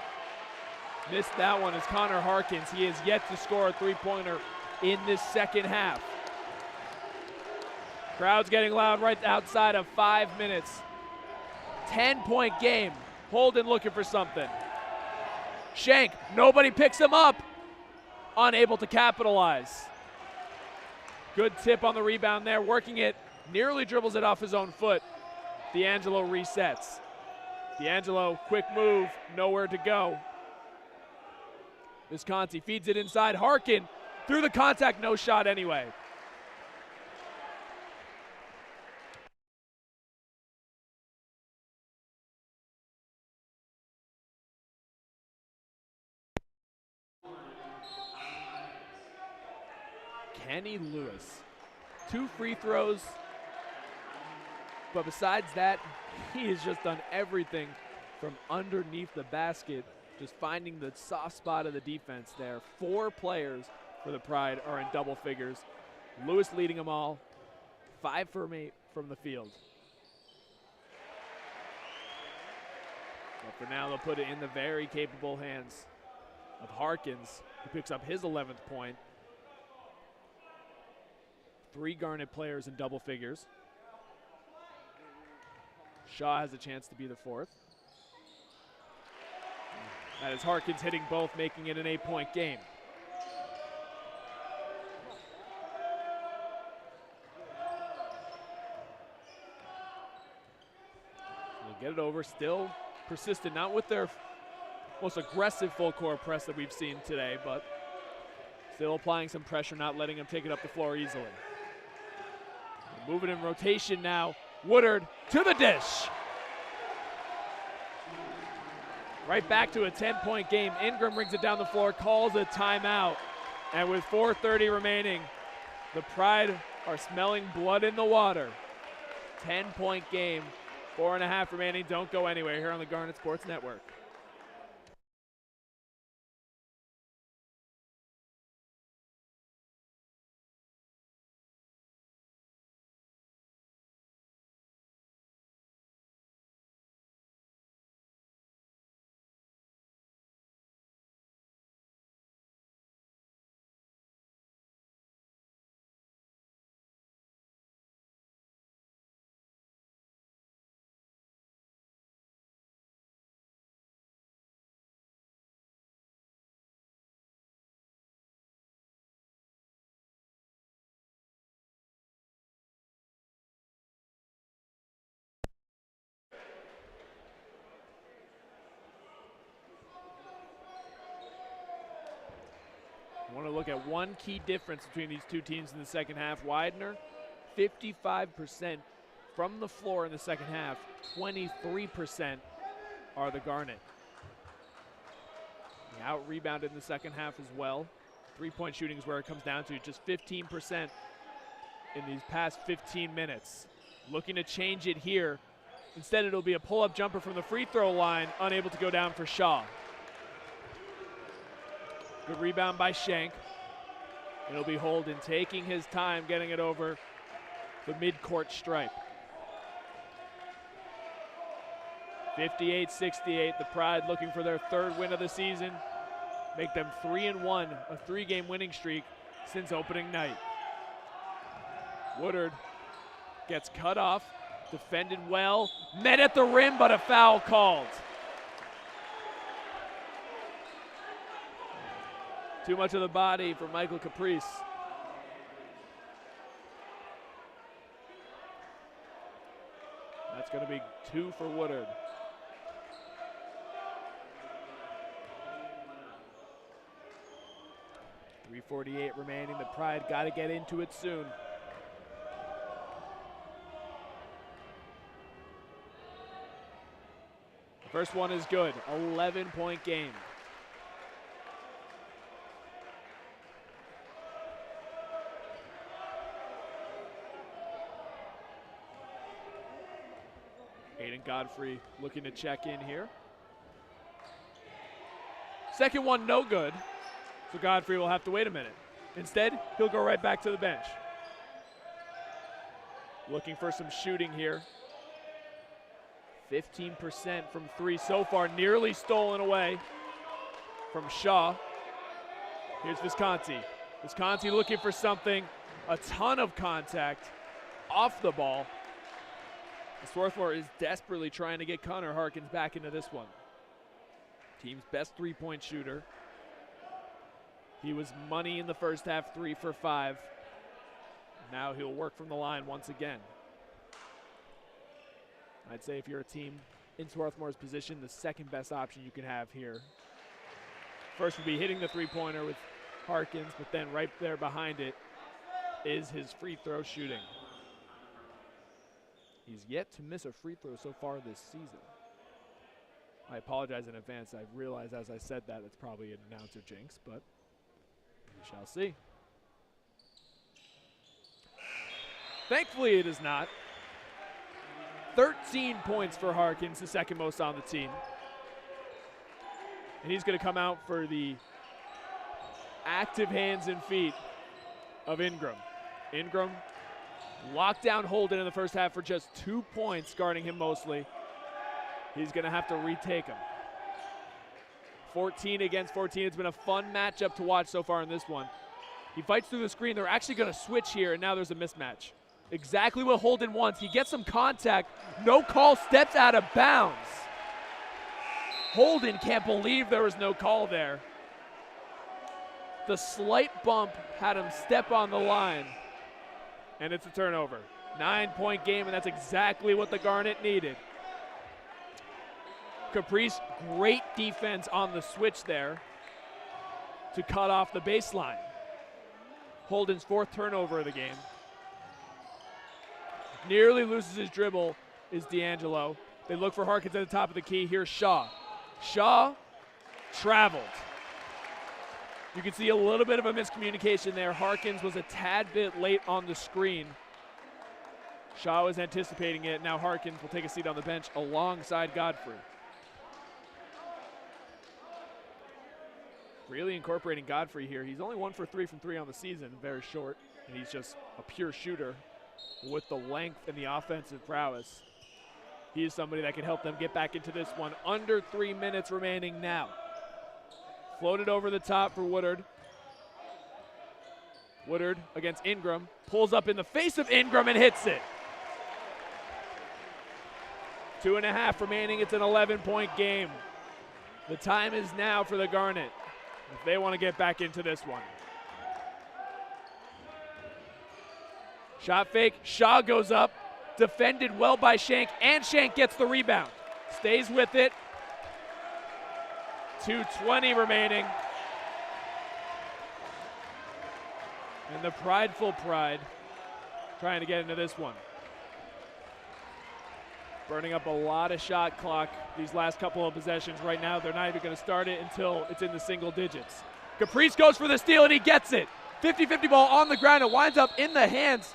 Missed that one is Connor Harkins. He has yet to score a three-pointer in this second half. Crowd's getting loud right outside of 5 minutes. 10-point game. Holden looking for something. Shank, nobody picks him up. Unable to capitalize. Good tip on the rebound there. Working it, nearly dribbles it off his own foot. D'Angelo resets. D'Angelo, quick move, nowhere to go. Visconti feeds it inside. Harkin through the contact, no shot anyway. Kenny Lewis, 2 free throws, but besides that, he has just done everything from underneath the basket, just finding the soft spot of the defense there. 4 players for the Pride are in double figures. Lewis leading them all, 5 from 8 from the field. But for now, they'll put it in the very capable hands of Harkins, who picks up his 11th point. 3 Garnet players in double figures. Shaw has a chance to be the 4th. That is Harkins hitting both, making it an 8-point game. They'll get it over, still persistent, not with their most aggressive full court press that we've seen today, but still applying some pressure, not letting them take it up the floor easily. Moving in rotation now. Woodard to the dish. Right back to a 10-point game. Ingram brings it down the floor, calls a timeout. And with 4:30 remaining, the Pride are smelling blood in the water. 10-point game, 4.5 remaining. Don't go anywhere here on the Garnet Sports Network. I want to look at one key difference between these two teams in the second half. Widener, 55% from the floor in the second half. 23% are the Garnet. They out-rebounded in the second half as well. Three-point shooting is where it comes down to, just 15% in these past 15 minutes. Looking to change it here. Instead, it'll be a pull-up jumper from the free throw line, unable to go down for Shaw. Good rebound by Shank. It'll be Holden taking his time getting it over the mid-court stripe. 58-68, the Pride looking for their third win of the season. Make them 3-1, a 3-game winning streak since opening night. Woodard gets cut off, defended well, met at the rim, but a foul called. Too much of the body for Michael Caprice. That's going to be 2 for Woodard. .348 remaining. The Pride got to get into it soon. The first one is good. 11-point game. Aiden Godfrey looking to check in here. Second one, no good. So Godfrey will have to wait a minute. Instead, he'll go right back to the bench. Looking for some shooting here. 15% from 3 so far, nearly stolen away from Shaw. Here's Visconti. Visconti looking for something. A ton of contact off the ball. Swarthmore is desperately trying to get Connor Harkins back into this one. Team's best 3-point shooter. He was money in the first half, 3 for 5. Now he'll work from the line once again. I'd say if you're a team in Swarthmore's position, the second best option you can have here. First would be hitting the 3-pointer with Harkins, but then right there behind it is his free throw shooting. He's yet to miss a free throw so far this season. I apologize in advance. I realize as I said that it's probably an announcer jinx, but we shall see. Thankfully it is not. 13 points for Harkins, the second most on the team. And he's going to come out for the active hands and feet of Ingram. Ingram locked down Holden in the first half for just 2 points, guarding him mostly. He's going to have to retake him. 14 against 14. It's been a fun matchup to watch so far in this one. He fights through the screen. They're actually going to switch here, and now there's a mismatch. Exactly what Holden wants. He gets some contact. No call, steps out of bounds. Holden can't believe there was no call there. The slight bump had him step on the line, and it's a turnover. 9-point game, and that's exactly what the Garnet needed. Caprice, great defense on the switch there to cut off the baseline. Holden's 4th turnover of the game. Nearly loses his dribble is D'Angelo. They look for Harkins at the top of the key. Here's Shaw. Shaw traveled. You can see a little bit of a miscommunication there. Harkins was a tad bit late on the screen. Shaw was anticipating it. Now Harkins will take a seat on the bench alongside Godfrey. Really incorporating Godfrey here. He's only 1 for 3 from 3 on the season, very short, and he's just a pure shooter with the length and the offensive prowess. He is somebody that can help them get back into this one. Under 3 minutes remaining now. Floated over the top for Woodard. Woodard against Ingram. Pulls up in the face of Ingram and hits it. 2.5 remaining. It's an 11-point game. The time is now for the Garnet if they want to get back into this one. Shot fake. Shaw goes up. Defended well by Shank, and Shank gets the rebound. Stays with it. 2:20 remaining. And the prideful Pride trying to get into this one. Burning up a lot of shot clock these last couple of possessions. Right now, they're not even going to start it until it's in the single digits. Caprice goes for the steal, and he gets it. 50-50 ball on the ground. It winds up in the hands.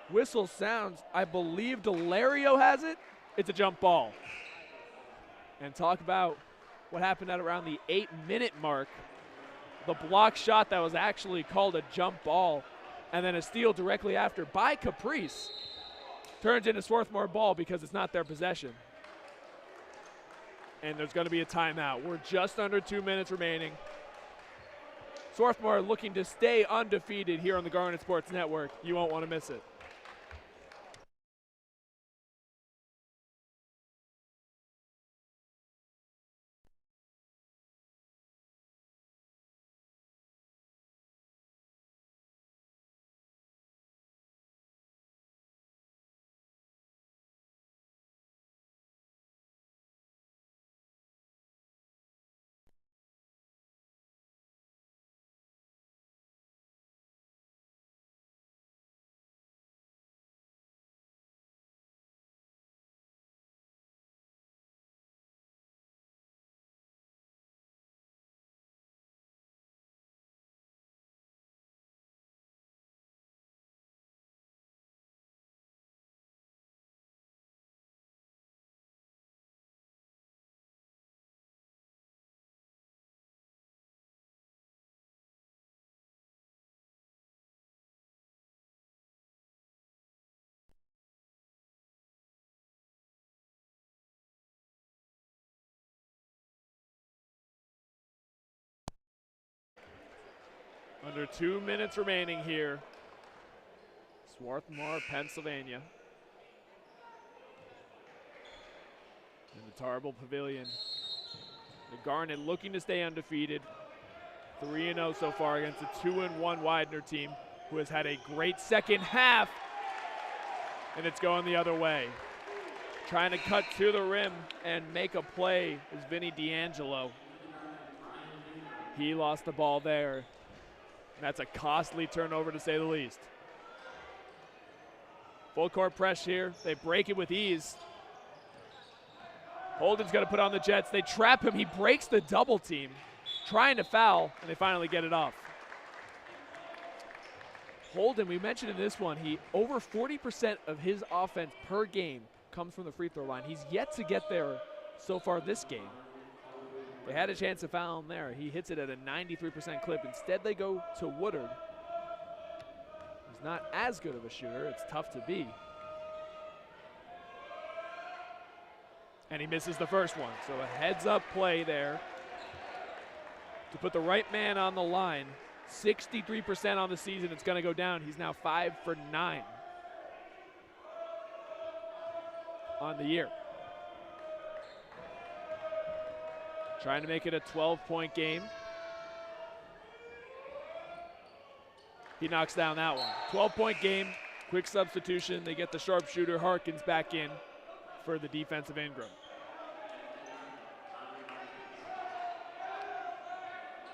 Whistle sounds. I believe Delario has it. It's a jump ball. And talk about what happened at around the 8-minute mark. The block shot that was actually called a jump ball, and then a steal directly after by Caprice turns into Swarthmore ball because it's not their possession. And there's going to be a timeout. We're just under 2 minutes remaining. Swarthmore looking to stay undefeated here on the Garnet Sports Network. You won't want to miss it. Under 2 minutes remaining here. Swarthmore, Pennsylvania. In the Tarble Pavilion. The Garnet looking to stay undefeated. 3-0 so far against a 2-1 Widener team who has had a great second half. And it's going the other way. Trying to cut to the rim and make a play is Vinny D'Angelo. He lost the ball there. That's a costly turnover to say the least. Full court press here. They break it with ease. Holden's going to put on the Jets. They trap him. He breaks the double team, trying to foul, and they finally get it off. Holden, we mentioned in this one, he over 40% of his offense per game comes from the free throw line. He's yet to get there so far this game. They had a chance to foul him there. He hits it at a 93% clip. Instead, they go to Woodard. He's not as good of a shooter. It's tough to be. And he misses the first one. So a heads-up play there to put the right man on the line. 63% on the season. It's going to go down. He's now 5 for 9 on the year. Trying to make it a 12-point game. He knocks down that one. 12-point game, quick substitution. They get the sharpshooter Harkins back in for the defensive Ingram.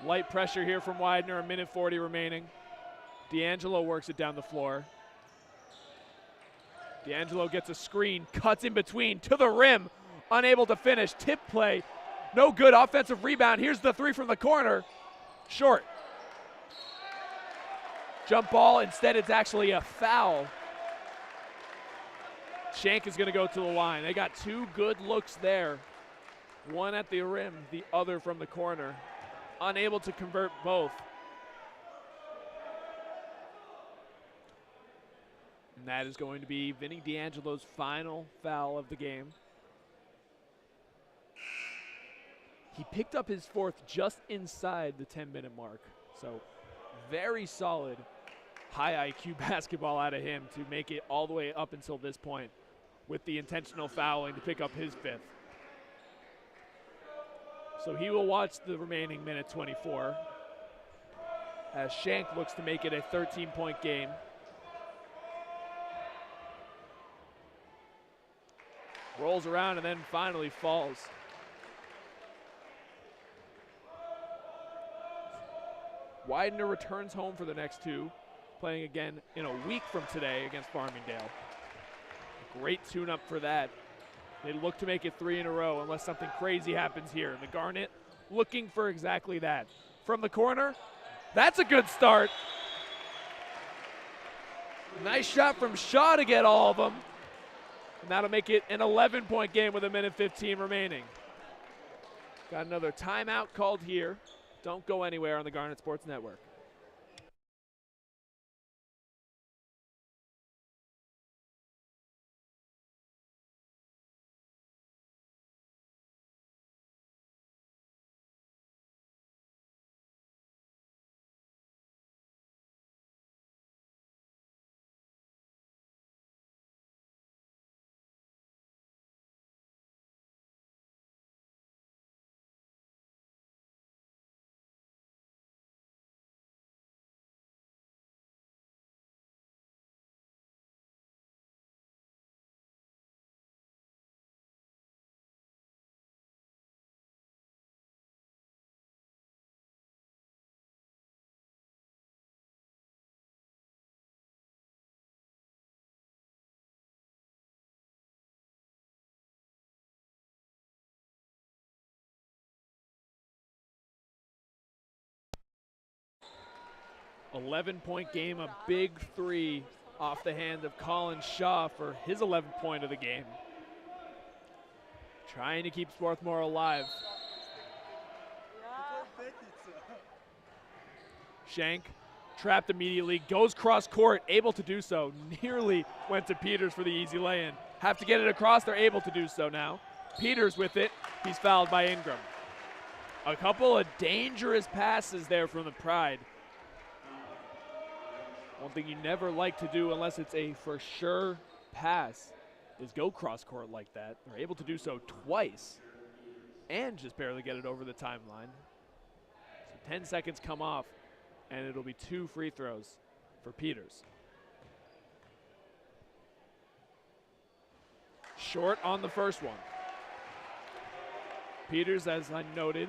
Light pressure here from Widener, a minute 40 remaining. D'Angelo works it down the floor. D'Angelo gets a screen, cuts in between, to the rim, unable to finish. Tip play. No good offensive rebound. Here's the three from the corner. Short. Jump ball. Instead, it's actually a foul. Shank is going to go to the line. They got two good looks there. One at the rim, the other from the corner. Unable to convert both. And that is going to be Vinny D'Angelo's final foul of the game. He picked up his fourth just inside the 10-minute mark. So very solid high IQ basketball out of him to make it all the way up until this point with the intentional fouling to pick up his fifth. So he will watch the remaining minute 24 as Shank looks to make it a 13-point game. Rolls around and then finally falls. Widener returns home for the next two, playing again in a week from today against Farmingdale. A great tune-up for that. They look to make it 3 in a row unless something crazy happens here. The Garnet looking for exactly that. From the corner, that's a good start. Nice shot from Shaw to get all of them. And that'll make it an 11-point game with a minute 15 remaining. Got another timeout called here. Don't go anywhere on the Garnet Sports Network. 11-point game, a big three off the hand of Colin Shaw for his 11th point of the game. Trying to keep Swarthmore alive. Shank trapped immediately, goes cross court, able to do so. Nearly went to Peters for the easy lay-in. Have to get it across, they're able to do so now. Peters with it, he's fouled by Ingram. A couple of dangerous passes there from the Pride. One thing you never like to do unless it's a for sure pass is go cross court like that. They're able to do so twice and just barely get it over the timeline. So 10 seconds come off, and it'll be 2 free throws for Peters. Short on the first one. Peters, as I noted,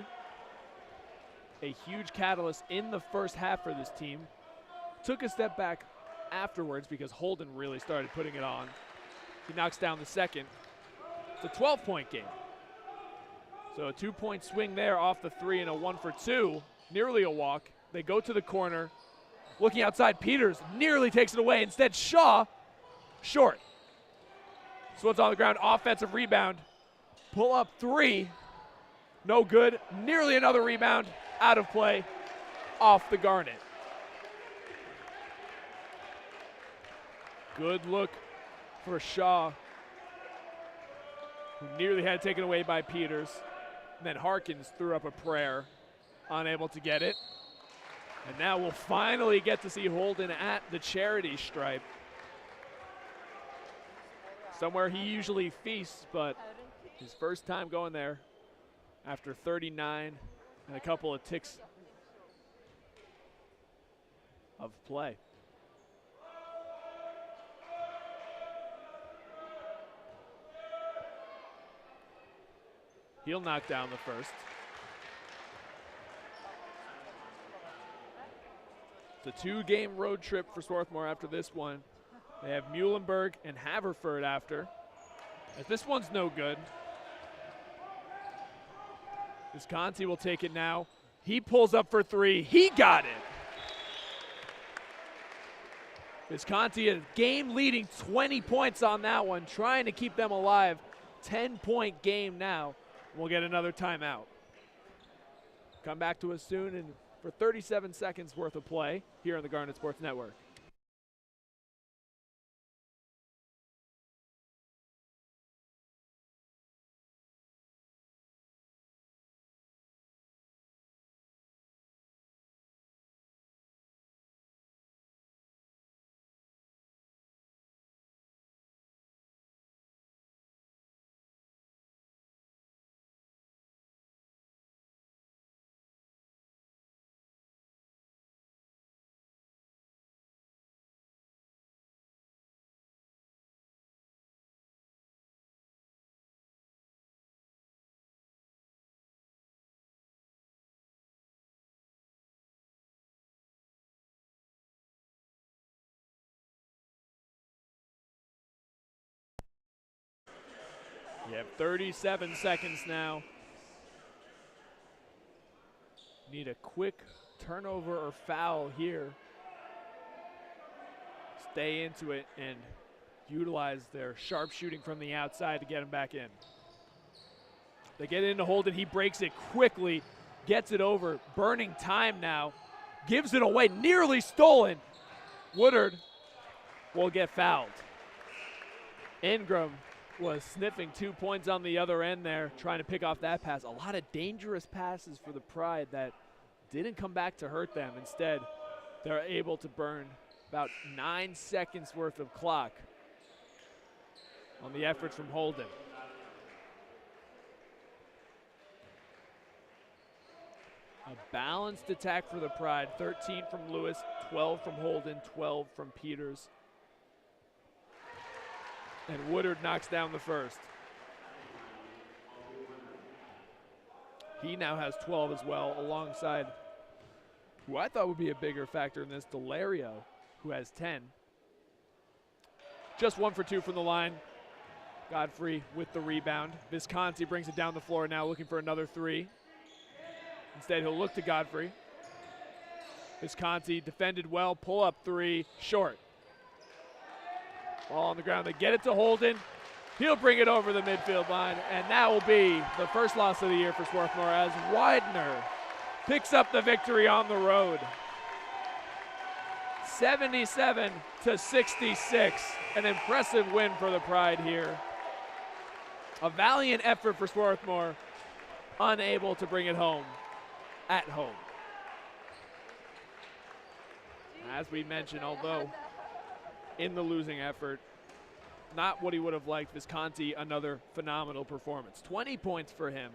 a huge catalyst in the first half for this team. Took a step back afterwards because Holden really started putting it on. He knocks down the second. It's a 12-point game. So a 2-point swing there off the three and a 1 for 2. Nearly a walk. They go to the corner. Looking outside, Peters nearly takes it away. Instead, Shaw, short. Swans on the ground, offensive rebound. Pull up three. No good. Nearly another rebound. Out of play. Off the garnet. Good look for Shaw, who nearly had it taken away by Peters. And then Harkins threw up a prayer, unable to get it. And now we'll finally get to see Holden at the charity stripe. Somewhere he usually feasts, but his first time going there after 39 and a couple of ticks of play. He'll knock down the first. It's a 2-game road trip for Swarthmore after this one. They have Muhlenberg and Haverford after. If this one's no good, Visconti will take it now. He pulls up for three. He got it. Visconti a game-leading 20 points on that one, trying to keep them alive. 10-point game now. We'll get another timeout. Come back to us soon and for 37 seconds worth of play here on the Garnet Sports Network. You have 37 seconds now. Need a quick turnover or foul here. Stay into it and utilize their sharp shooting from the outside to get him back in. They get into Holden. He breaks it quickly, gets it over. Burning time now. Gives it away. Nearly stolen. Woodard will get fouled. Ingram was sniffing 2 points on the other end there, trying to pick off that pass. A lot of dangerous passes for the Pride that didn't come back to hurt them. Instead, they're able to burn about 9 seconds worth of clock on the efforts from Holden. A balanced attack for the Pride. 13 from Lewis, 12 from Holden, 12 from Peters. And Woodard knocks down the first. He now has 12 as well, alongside who I thought would be a bigger factor in this, Delario, who has 10. Just 1 for 2 from the line. Godfrey with the rebound. Visconti brings it down the floor now, looking for another three. Instead, he'll look to Godfrey. Visconti defended well, pull up three, short. Ball on the ground, they get it to Holden. He'll bring it over the midfield line, and that will be the first loss of the year for Swarthmore as Widener picks up the victory on the road. 77-66, an impressive win for the Pride here. A valiant effort for Swarthmore, unable to bring it home at home. As we mentioned, although in the losing effort, not what he would have liked, Visconti, another phenomenal performance. 20 points for him,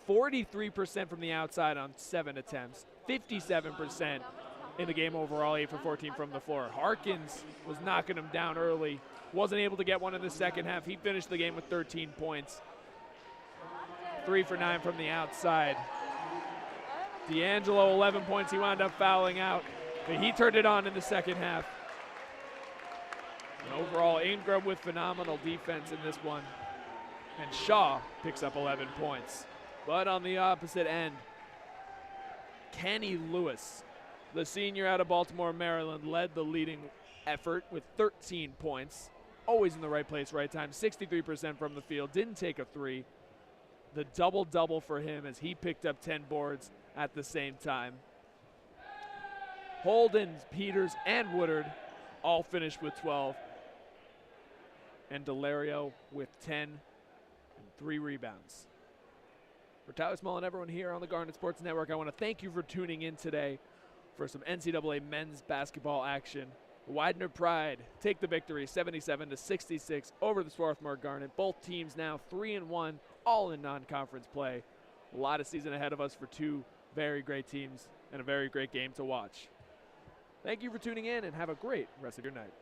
43% from the outside on 7 attempts, 57% in the game overall, 8 for 14 from the floor. Harkins was knocking him down early, wasn't able to get one in the second half. He finished the game with 13 points, 3 for 9 from the outside. D'Angelo, 11 points, he wound up fouling out, but he turned it on in the second half. And overall, Ingram with phenomenal defense in this one. And Shaw picks up 11 points. But on the opposite end, Kenny Lewis, the senior out of Baltimore, Maryland, led the leading effort with 13 points. Always in the right place, right time. 63% from the field, didn't take a three. The double-double for him as he picked up 10 boards at the same time. Holden, Peters, and Woodard all finished with 12. And Delario with 10 and 3 rebounds. For Tyler Small and everyone here on the Garnet Sports Network, I want to thank you for tuning in today for some NCAA men's basketball action. The Widener Pride take the victory 77-66 over the Swarthmore Garnet. Both teams now 3-1, all in non-conference play. A lot of season ahead of us for two very great teams and a very great game to watch. Thank you for tuning in and have a great rest of your night.